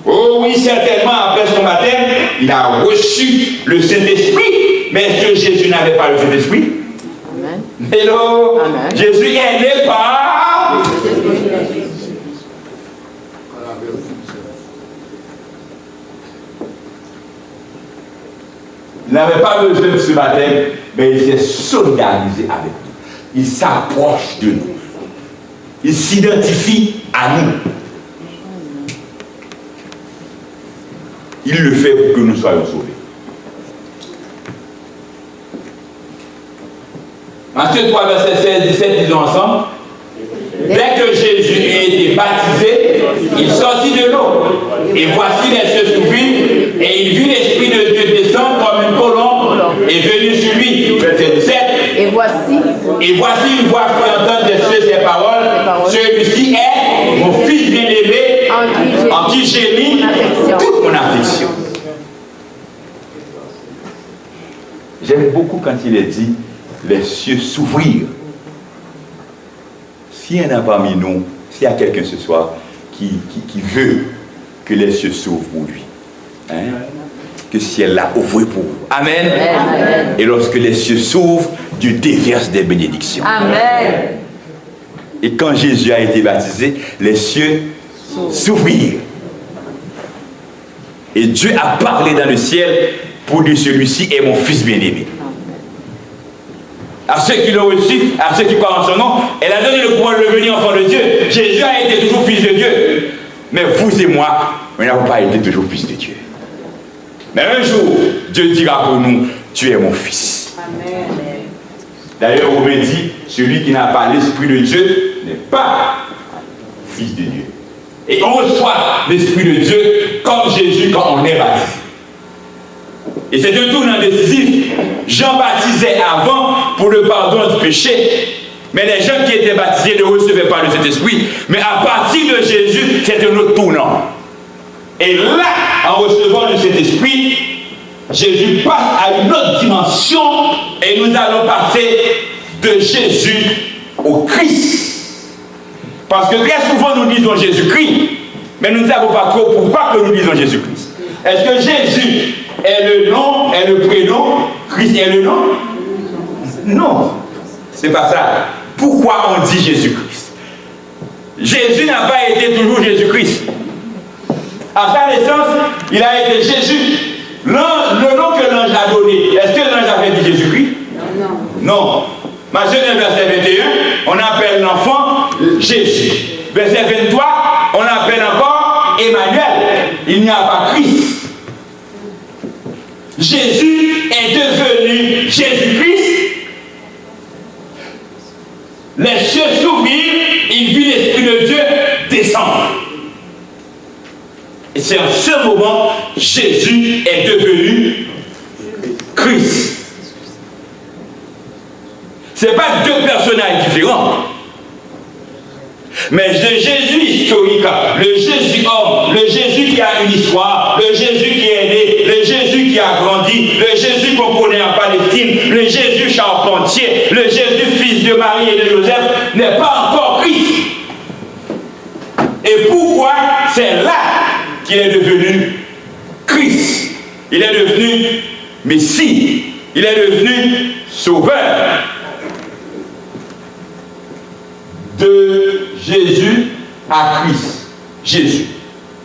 Oh oui, certainement, après son baptême, il a reçu le Saint-Esprit Mais est-ce que Jésus n'avait pas le Saint-Esprit? Amen. Hello. Amen. Jésus est né par... Il n'avait pas besoin de ce baptême, mais il s'est solidarisé avec nous. Il s'approche de nous. Il s'identifie à nous. Il le fait pour que nous soyons sauvés. Matthieu 3, verset 16, 17, disons ensemble. Dès que Jésus eut été baptisé, il sortit de l'eau. Et voici les cieux s'ouvrirent, et il vit l'Esprit de Dieu descendre comme une colombe et venir sur lui. Verset 17. Et voici une voix qui entend des cieux ces paroles. Celui-ci est mon fils bien-aimé, en qui j'ai mis toute mon affection. J'aime beaucoup quand il est dit les cieux s'ouvrirent. S'il y en a parmi nous, s'il y a quelqu'un ce soir qui veut que les cieux s'ouvrent pour lui, hein? Que le ciel l'a ouvert pour vous. Amen. Amen. Et lorsque les cieux s'ouvrent, Dieu déverse des bénédictions. Amen. Et quand Jésus a été baptisé, les cieux s'ouvrirent. Et Dieu a parlé dans le ciel pour dire celui-ci est mon fils bien-aimé. À ceux qui l'ont reçu, à ceux qui croient en son nom, elle a donné le pouvoir de devenir enfant de Dieu. Jésus a été toujours fils de Dieu. Mais vous et moi, nous n'avons pas été toujours fils de Dieu. Mais un jour, Dieu dira pour nous, tu es mon fils. Amen. D'ailleurs, on me dit, celui qui n'a pas l'Esprit de Dieu n'est pas fils de Dieu. Et on reçoit l'Esprit de Dieu comme Jésus quand on est baptisé. Et c'est un tournant décisif. Jean baptisait avant pour le pardon du péché. Mais les gens qui étaient baptisés ne recevaient pas le Saint-Esprit. Mais à partir de Jésus, c'est un autre tournant. Et là, en recevant le Saint-Esprit, Jésus passe à une autre dimension et nous allons passer de Jésus au Christ. Parce que très souvent nous disons Jésus-Christ, mais nous ne savons pas trop pourquoi que nous disons Jésus-Christ. Est-ce que Jésus est le nom, est le prénom, Christ est le nom? Non, c'est pas ça. Pourquoi on dit Jésus-Christ? Jésus n'a pas été toujours Jésus-Christ. À sa naissance, il a été Jésus. Le nom que l'ange a donné, est-ce que l'ange avait dit Jésus-Christ? Non. Matthieu 9, verset 21, on appelle l'enfant Jésus. Verset 23, on appelle encore Emmanuel. Il n'y a pas Christ. Jésus est devenu Jésus-Christ. Les cieux s'ouvrirent, il vit l'Esprit de Dieu descendre. Et c'est en ce moment Jésus est devenu Christ. Ce n'est pas deux personnages différents. Mais le Jésus historique, le Jésus homme, le Jésus qui a une histoire, le Jésus qui est né, le Jésus qui a grandi, le Jésus qu'on connaît en Palestine, le Jésus charpentier, le Jésus fils de Marie et de Joseph n'est pas encore Christ. Et pourquoi? C'est là qu'il est devenu Christ. Il est devenu Messie. Il est devenu Sauveur. De Jésus à Christ. Jésus.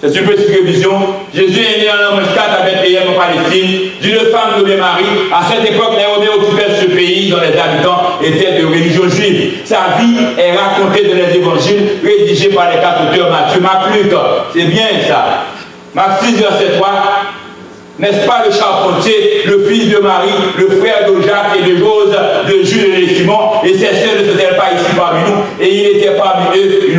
C'est une petite révision. Jésus est né en embuscade à Bethléem en Palestine, d'une femme nommée Marie. À cette époque, les Romains occupaient ce pays dont les habitants étaient de religion juive. Sa vie est racontée dans les évangiles rédigés par les 4 auteurs Matthieu, Marc, Luc. C'est bien ça. Marc 6, verset 3. N'est-ce pas le charpentier, le fils de Marie, le frère de Jacques et de Jose, de Jules et de Simon, et ses sœurs ne faisaient pas ici parmi nous, et il était parmi eux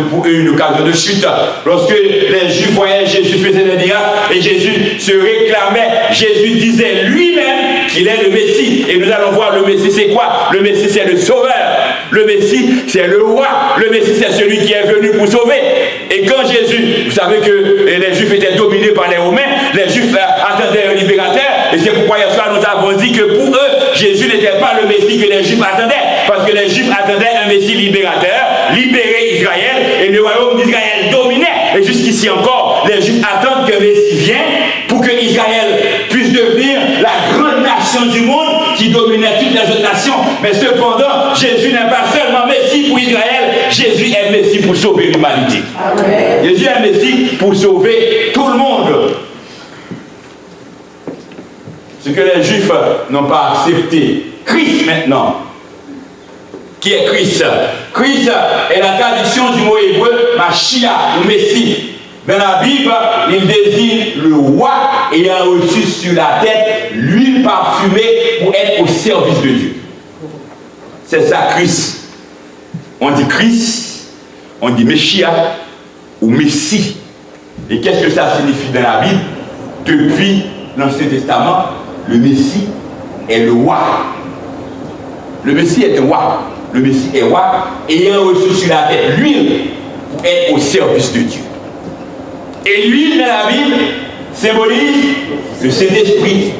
pour eux une occasion de chute. Lorsque les Juifs voyaient Jésus faisait des miracles, et Jésus se réclamait, Jésus disait lui-même qu'il est le Messie. Et nous allons voir le Messie c'est quoi? Le Messie c'est le Sauveur. Le Messie c'est le roi. Le Messie c'est celui qui est venu pour sauver. Et quand Jésus, vous savez que les Juifs étaient dominés par les Romains, les Juifs attendaient un libérateur, et c'est pourquoi hier soir nous avons dit que pour eux, Jésus n'était pas le Messie que les Juifs attendaient, parce que les Juifs attendaient un Messie libérateur, libérer Israël, et le royaume d'Israël dominait. Et jusqu'ici encore, les Juifs attendent qu'un Messie vienne pour que Israël puisse devenir la grande nation du monde. Mais cependant, Jésus n'est pas seulement Messie pour Israël, Jésus est Messie pour sauver l'humanité. Jésus est Messie pour sauver tout le monde. Ce que les Juifs n'ont pas accepté. Christ maintenant. Qui est Christ? Christ est la traduction du mot hébreu Mashiach ou Messie. Dans la Bible, il désigne le roi ayant reçu sur la tête l'huile parfumée pour être au service de Dieu. C'est ça Christ. On dit Christ, on dit Mashiach ou Messie. Et qu'est-ce que ça signifie dans la Bible? Depuis l'Ancien Testament, le Messie est le roi. Le Messie est un roi. Le Messie est roi, ayant reçu sur la tête l'huile pour être au service de Dieu. Et l'huile dans la Bible symbolise le Saint-Esprit.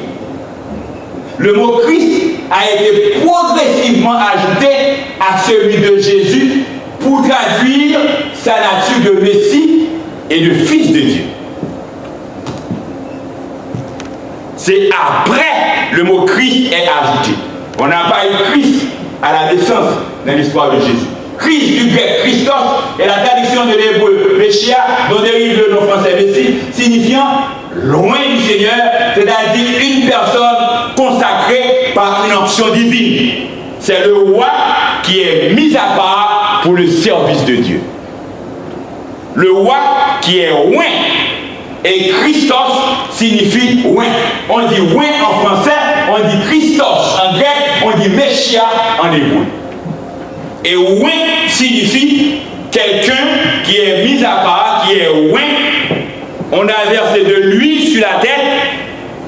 Le mot Christ a été progressivement ajouté à celui de Jésus pour traduire sa nature de Messie et de Fils de Dieu. C'est après le mot Christ est ajouté. On n'a pas eu Christ à la naissance dans l'histoire de Jésus. Christ du grec Christos est la traduction de l'hébreu Meshiach, dont dérive le nom français Messie, signifiant loin du Seigneur, c'est-à-dire une personne consacrée par une onction divine. C'est le roi qui est mis à part pour le service de Dieu. Le roi qui est loin. Et Christos signifie oint. On dit oint en français, on dit Christos en grec, on dit Meshiach en hébreu. Et oint signifie quelqu'un qui est mis à part, qui est oint. On a versé de l'huile sur la tête,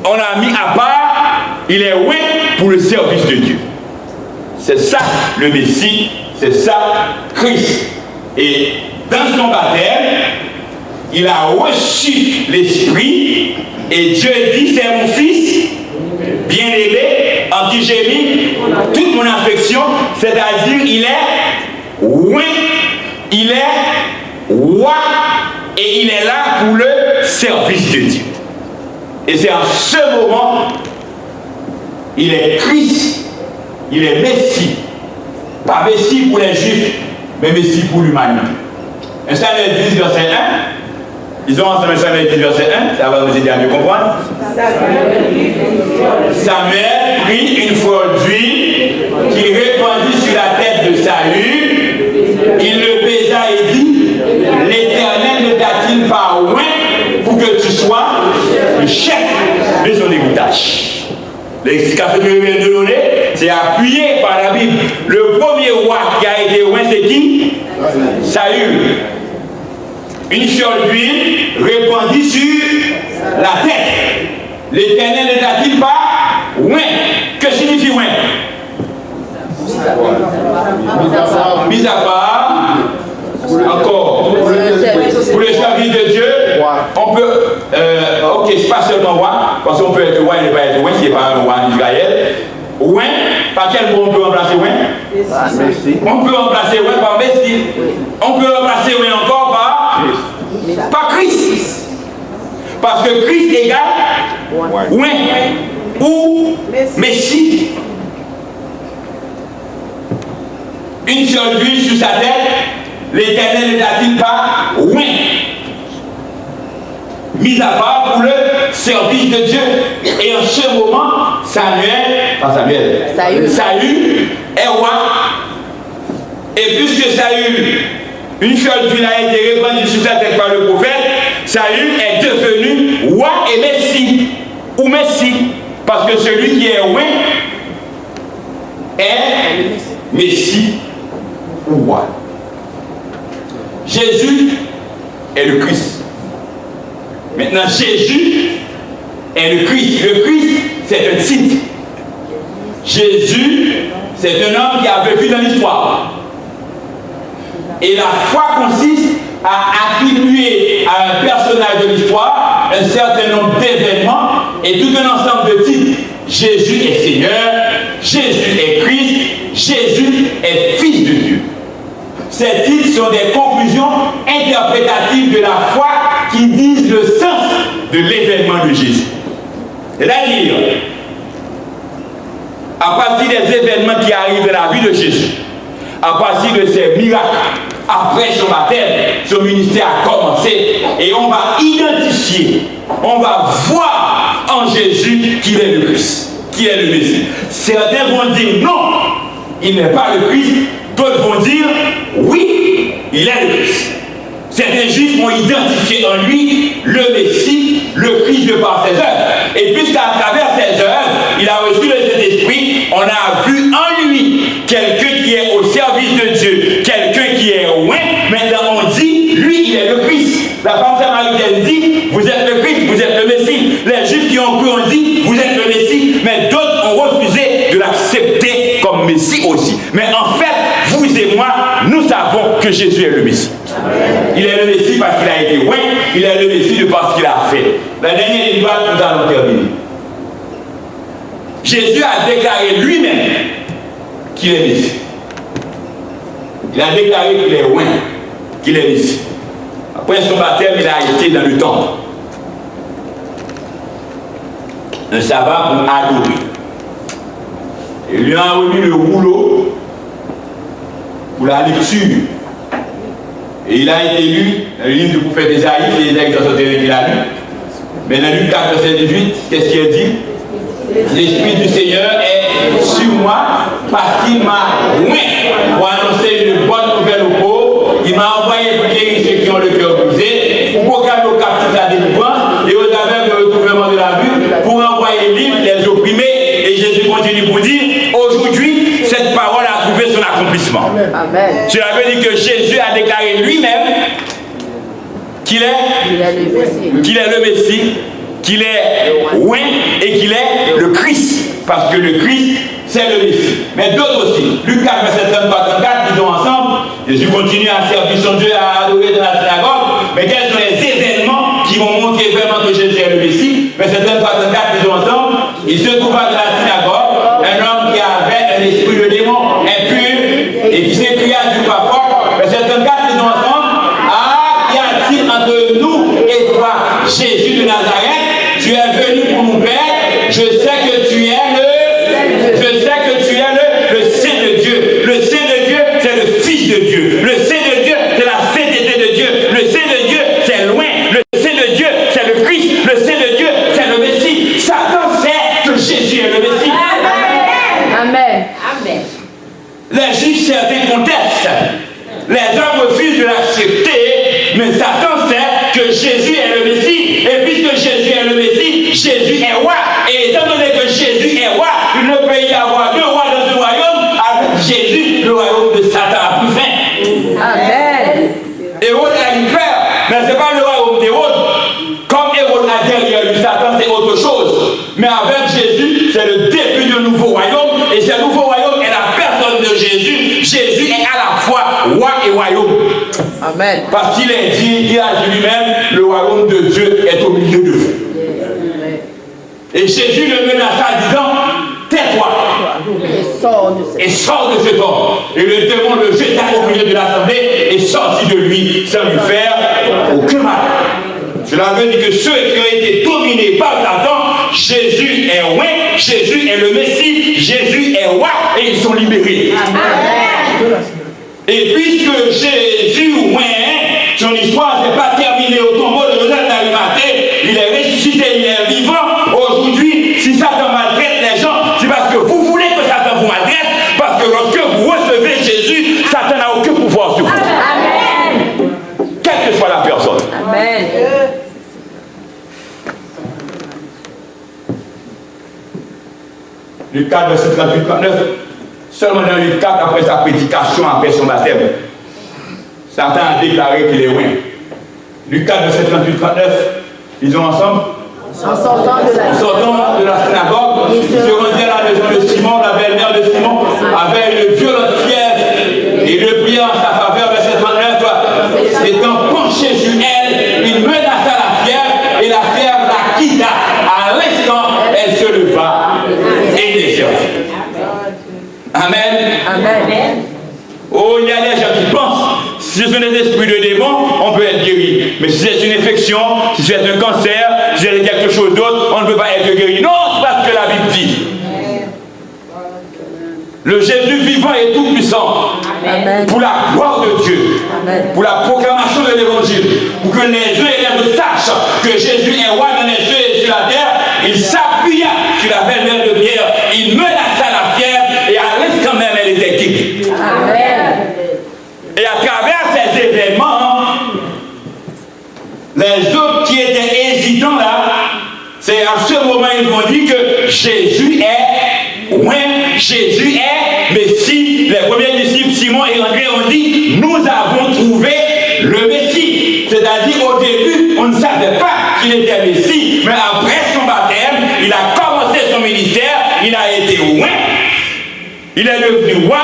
on l'a mis à part, il est oint pour le service de Dieu. C'est ça le Messie, c'est ça Christ. Et dans son baptême, il a reçu l'Esprit et Dieu dit c'est mon fils bien-aimé en qui j'ai mis toute mon affection, c'est-à-dire il est oint, il est roi et il est là pour le service de Dieu. Et c'est en ce moment il est Christ, il est Messie, pas Messie pour les Juifs mais Messie pour l'humanité. Un Samuel 10 verset 1. Ils ont ensemble Samuel 10 verset 1, ça va vous aider à mieux comprendre. Samuel prit une fleur d'huile qu'il répandit sur la tête de Saül. Il le baisa et dit, l'Éternel ne t'a-t-il pas oint pour que tu sois le chef de son héritage. L'explication que je viens de donner, c'est appuyé par la Bible. Le premier roi qui a été oint, c'est qui? Saül. Une fiole d'huile répandue sur la tête. L'Éternel ne t'a-t-il pas oint? Que signifie oint? Mis à part. Encore. Pour le service de Dieu, on peut. Ok, c'est pas seulement roi, parce qu'on peut être roi et ne pas être oint, s'il n'est pas un roi en Israël. Oint, par quel mot on peut remplacer oint? On peut remplacer oint par Messie. On peut remplacer oint encore par Christ. Parce que Christ égale oint ou Messie. Une fiole d'huile sur sa tête, l'Éternel ne t'a-t-il pas oint? Mis à part pour le service de Dieu. Et en ce moment, Saül est roi. Et puisque Saül, une fiole d'huile a été répandue sur sa tête par le prophète, Saül est devenu roi et Messie. Ou Messie. Parce que celui qui est roi est Messie ou roi. Jésus est le Christ. Maintenant, Jésus est le Christ. Le Christ, c'est un titre. Jésus, c'est un homme qui a vécu dans l'histoire. Et la foi consiste à attribuer à un personnage de l'histoire un certain nombre d'événements et tout un ensemble de titres. Jésus est Seigneur, Jésus est Christ, Jésus est Fils de Dieu. Ces titres sont des conclusions interprétatives de la foi qui disent le sens de l'événement de Jésus. C'est-à-dire, à partir des événements qui arrivent dans la vie de Jésus, à partir de ces miracles, après son baptême, son ministère a commencé et on va identifier, on va voir en Jésus qu'il est le Christ, qu'il est le Messie. Certains vont dire non, il n'est pas le Christ, d'autres vont dire oui, il est le Christ. Certains juifs ont identifié en lui le Messie, le Christ de par ses œuvres. Et puisqu'à travers ses œuvres, il a reçu le Saint-Esprit, on a vu en lui quelqu'un qui est au service de Dieu, quelqu'un qui est loin. Maintenant on dit, lui il est le Christ. La femme samaritaine dit, vous êtes le Christ, vous êtes le Messie. Les juifs qui ont cru ont dit, vous êtes le Messie. Mais d'autres ont refusé de l'accepter comme Messie aussi. Mais en fait, vous et moi, nous savons que Jésus est le Messie. Il est le Messie parce qu'il a été loin, il est le Messie de parce qu'il a fait. La dernière ligne droite, nous allons terminer. Jésus a déclaré lui-même qu'il est Messie. Il a déclaré qu'il est loin, qu'il est Messie. Après son baptême, il a été dans le temple. Un sabbat pour adorer. Il lui a remis le rouleau pour la lecture. Et il a été lu dans le livre du prophète Ésaïe, c'est Ésaïe qui qu'il a lu. Mais dans Luc 4, verset 18, qu'est-ce qu'il dit? L'Esprit du Seigneur est sur moi parce qu'il m'a oint pour annoncer une bonne nouvelle aux pauvres. Il m'a envoyé pour guérir ceux qui ont le cœur brisé, pour proclamer aux captifs la délivrance et aux aveugles le recouvrement de la vue, pour envoyer libres les opprimés. Et Jésus continue pour dire, aujourd'hui, cette parole a trouvé son accomplissement. Amen. Cela veut dire que Jésus a déclaré lui-même qu'il est le Messie, qu'il est loin et qu'il est le Christ. Parce que le Christ, c'est le Messie. Mais d'autres aussi. Luc 4, verset 34, disons ensemble, Jésus continue à servir son Dieu, à adorer dans la synagogue. Mais quels sont les événements qui vont montrer vraiment que Jésus est le Messie? Verset 34, disons ensemble, il se trouva dans la synagogue un homme qui avait un esprit de démon impur et qui s'écria du pas fort. Verset 34, disons ensemble, ah, qu'y a-t-il entre nous et toi, Jésus de Nazareth? Tu es venu pour nous perdre. Je sais que tu es le Saint de Dieu. Le Saint de Dieu, c'est le Fils de Dieu. Le Saint de Dieu, c'est la sainteté de Dieu. Le Saint de Dieu, c'est loin. Le Saint de Dieu, c'est le Christ. Le Saint de Dieu, c'est le Messie. Satan sait que Jésus est le Messie. Amen. Les juifs, certains contestent. Les hommes refusent de l'accepter. Mais Satan sait que Jésus est le Messie. Et puisque Jésus est le Messie, Jésus est roi. Et étant donné que Jésus est roi, il ne peut y avoir deux rois dans ce royaume. Avec Jésus, le royaume de Satan a plus fin. Amen. Hérode a une peur, mais ce n'est pas le royaume d'Hérode. Comme Hérode a derrière lui, Satan, c'est autre chose. Mais avec Jésus, c'est le début d'un nouveau royaume. Et ce nouveau royaume est la personne de Jésus. Jésus est à la fois roi et royaume. Amen. Parce qu'il est dit, il a dit lui-même, le royaume de Dieu est au milieu de vous. Et Jésus le menaça en disant, tais-toi et sors de cet homme. Et le démon le jeta au milieu de l'assemblée et sortit de lui sans lui faire aucun mal. Cela veut dire que ceux qui ont été dominés par Satan, Jésus est roi, Jésus est le Messie, Jésus est roi et ils sont libérés. Amen. Et puisque Jésus, son histoire n'est pas terminée au tombeau de Joseph d'Arimathée, il est ressuscité, il est vivant. Aujourd'hui, si Satan maltraite les gens, c'est parce que vous voulez que Satan vous maltraite, parce que lorsque vous recevez Jésus, Satan n'a aucun pouvoir sur vous. Amen. Quelle que soit la personne. Amen. Luc 4, verset 38-39. Seulement dans Luc 4, après sa prédication, après son baptême, Satan a déclaré qu'il est loin. Luc 4, verset 38-39, lisons ensemble. En sortant de la synagogue, il se rendit à la maison de Simon, la belle-mère de Simon, avec une violente fièvre, et le priant en sa faveur, verset 39, étant penché sur elle, il menaça la fièvre, et la fièvre la quitta. À l'instant, elle se leva et descendit. Amen. Amen. Oh, il y a des gens qui pensent, si ce sont des esprits de démons, on peut être guéri. Mais si c'est une infection, si c'est un cancer, si c'est quelque chose d'autre, on ne peut pas être guéri. Non, c'est parce que la Bible dit. Le Jésus vivant et tout-puissant. Pour la gloire de Dieu. Amen. Pour la proclamation de l'évangile. Pour que les gens et les autres sachent que Jésus est roi dans les cieux et sur la terre. Il s'appuya sur la belle-mère de Pierre. Il menaça la fièvre et à l'instant même elle était guérie. Amen. Et à travers ces événements, les autres qui étaient hésitants là, c'est à ce moment ils vont dire que Jésus est loin, Jésus est Messie. Les premiers disciples, Simon et André, ont dit, nous avons trouvé le Messie. C'est-à-dire au début, on ne savait pas qu'il était Messie, mais après son baptême, il a commencé son ministère, il a été loin, il est devenu roi,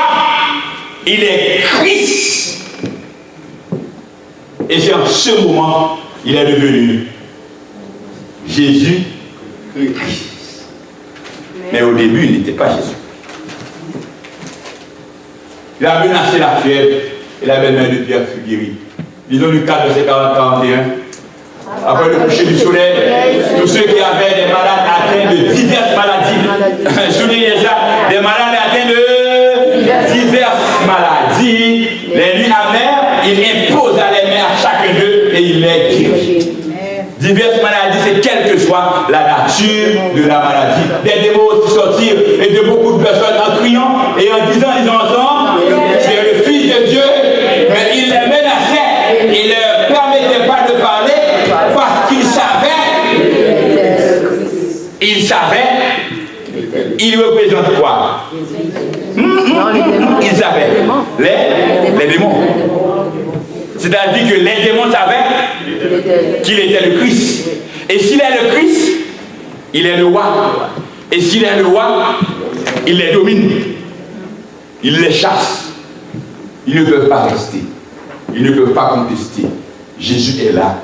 il est Christ. Et c'est en ce moment, il est devenu Jésus Christ. Mais au début, il n'était pas Jésus. Il a menacé la fièvre et la belle-mère de Pierre fut guérie. Lisons Lucas 41. Après le coucher du soleil, tous ceux qui avaient des malades atteints de diverses maladies, soulignez ça, des malades atteints de diverses maladies, les nuits amères, il imposa les mains à chacun d'eux et il les guérit. Diverses maladies, c'est quelle que soit la nature de la maladie. Des démons aussi sortirent et de beaucoup de personnes en criant et en disant, ils ensemble, tu es le Fils de Dieu, mais il les menaçait, il ne leur permettait pas de parler parce qu'il savait, il représente quoi? Il savait les démons. C'est-à-dire que les démons savaient qu'il était le Christ. Et s'il est le Christ, il est le roi. Et s'il est le roi, il les domine. Il les chasse. Ils ne peuvent pas rester. Ils ne peuvent pas contester. Jésus est là.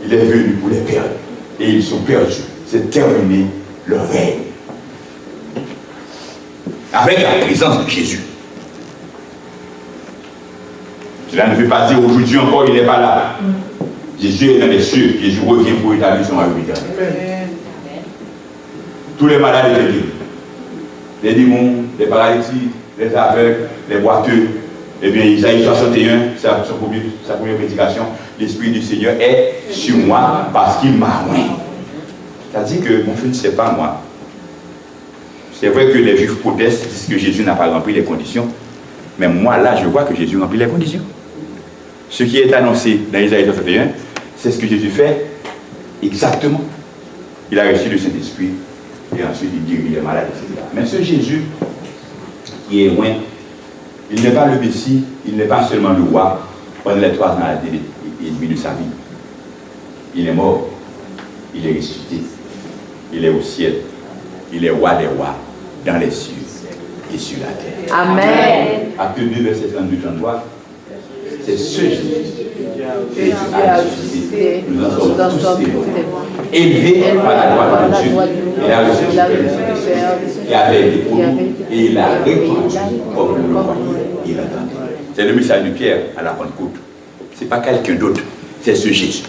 Il est venu pour les perdre. Et ils sont perdus. C'est terminé leur règne. Avec la présence de Jésus. Cela ne veut pas dire aujourd'hui encore il n'est pas là. Jésus est dans les cieux. Jésus revient pour établir son royaume éternel. Tous les malades étaient guéris. Les démons, les paralytiques, les aveugles, les boiteux. Eh bien, Isaïe 61, sa première prédication, l'Esprit du Seigneur est sur moi parce qu'il m'a oint. C'est-à-dire que bon, je ne sais pas moi. C'est vrai que les Juifs protestent, disent que Jésus n'a pas rempli les conditions. Mais moi, là, je vois que Jésus remplit les conditions. Ce qui est annoncé dans Isaïe 61, c'est ce que Jésus fait exactement. Il a reçu le Saint-Esprit et ensuite il guérit les malades, etc. Mais ce Jésus qui est loin, il n'est pas le Messie, il n'est pas seulement le roi pendant les 3 ans et demi de sa vie. Il est mort, il est ressuscité, il est au ciel, il est roi des rois, dans les cieux et sur la terre. Amen. Acte 2, verset 32-33. C'est ce Jésus qui a ressuscité. Nous en sommes tous témoins. Élevé par la droite de Dieu, il a reçu le Père qui avait été pour nous et il a répondu comme nous le voyons et l'entendons. C'est le message de Pierre à la Pentecôte. Ce n'est pas quelqu'un d'autre, c'est ce Jésus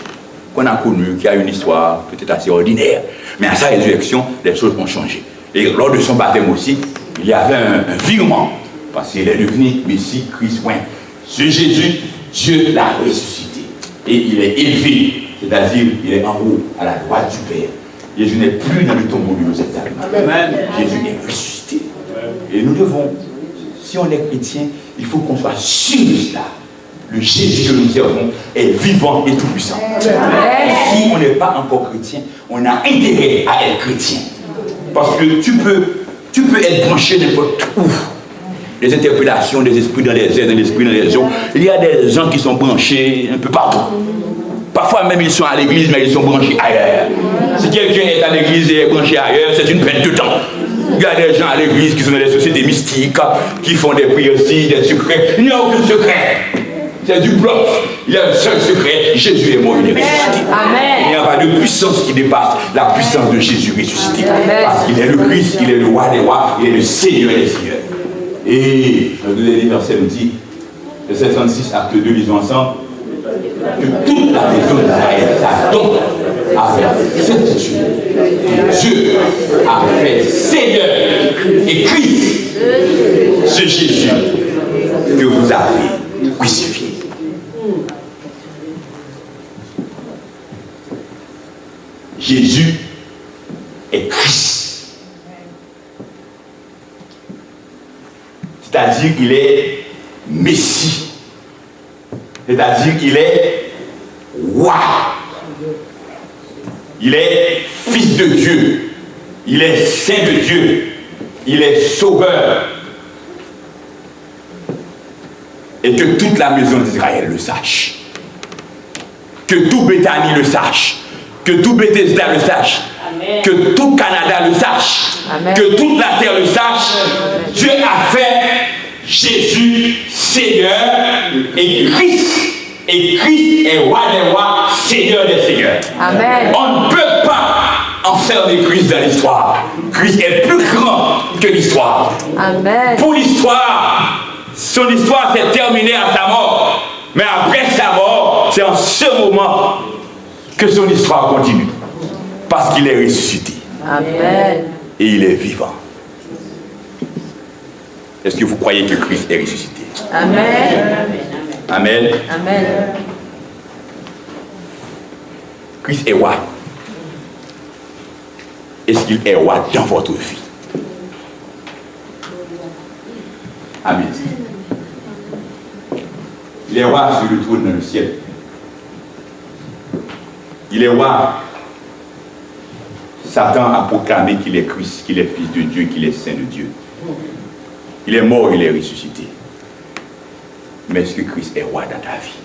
qu'on a connu, qui a une histoire peut-être assez ordinaire. Mais à sa résurrection, les choses ont changé. Et lors de son baptême aussi, il y avait un virement, parce qu'il est devenu Messie, Christ, ce Jésus, Dieu l'a ressuscité. Et il est élevé, c'est-à-dire il est en haut, à la droite du Père. Jésus n'est plus dans le tombeau de nos états. Jésus est ressuscité. Et nous devons, si on est chrétien, il faut qu'on soit sûr de cela. Le Jésus que nous servons est vivant et tout-puissant. Si on n'est pas encore chrétien, on a intérêt à être chrétien. Parce que tu peux être branché n'importe où. Des interpellations des esprits dans les airs, des esprits dans les eaux. Il y a des gens qui sont branchés un peu partout. Parfois même ils sont à l'église, mais ils sont branchés ailleurs. Si quelqu'un est à l'église et est branché ailleurs, c'est une peine de temps. Il y a des gens à l'église qui sont dans des sociétés mystiques, qui font des prières aussi, des secrets. Il n'y a aucun secret. C'est du bluff. Il y a un seul secret. Jésus est mort, il est ressuscité. Amen. Il n'y a pas de puissance qui dépasse la puissance de Jésus ressuscité. Amen. Parce qu'il est le Christ, il est le roi des rois, il est le Seigneur des seigneurs. Et le deuxième verset nous dit, le 736, acte 2, lisons ensemble, que toute la maison d'Israël s'attend à faire certitude. Dieu a fait Seigneur et Christ ce Jésus que vous avez crucifié. Jésus est Christ. C'est-à-dire qu'il est Messie. C'est-à-dire qu'il est roi. Il est fils de Dieu. Il est saint de Dieu. Il est sauveur. Et que toute la maison d'Israël le sache. Que tout Béthanie le sache. Que tout Bethesda le sache. Amen. Que tout Canada le sache. Amen. Que toute la terre le sache. Amen. Dieu a fait Jésus Seigneur et Christ. Et Christ est roi des rois, Seigneur des seigneurs. Amen. On ne peut pas enfermer Christ dans l'histoire. Christ est plus grand que l'histoire. Amen. Pour l'histoire, son histoire s'est terminée à sa mort. Mais après sa mort, c'est en ce moment que son histoire continue. Parce qu'il est ressuscité. Amen. Et il est vivant. Est-ce que vous croyez que Christ est ressuscité? Amen. Amen. Amen. Christ est roi. Est-ce qu'il est roi dans votre vie? Amen. Il est roi sur le trône dans le ciel. Il est roi. Satan a proclamé qu'il est Christ, qu'il est fils de Dieu, qu'il est saint de Dieu. Il est mort, il est ressuscité. Mais est-ce que Christ est roi dans ta vie?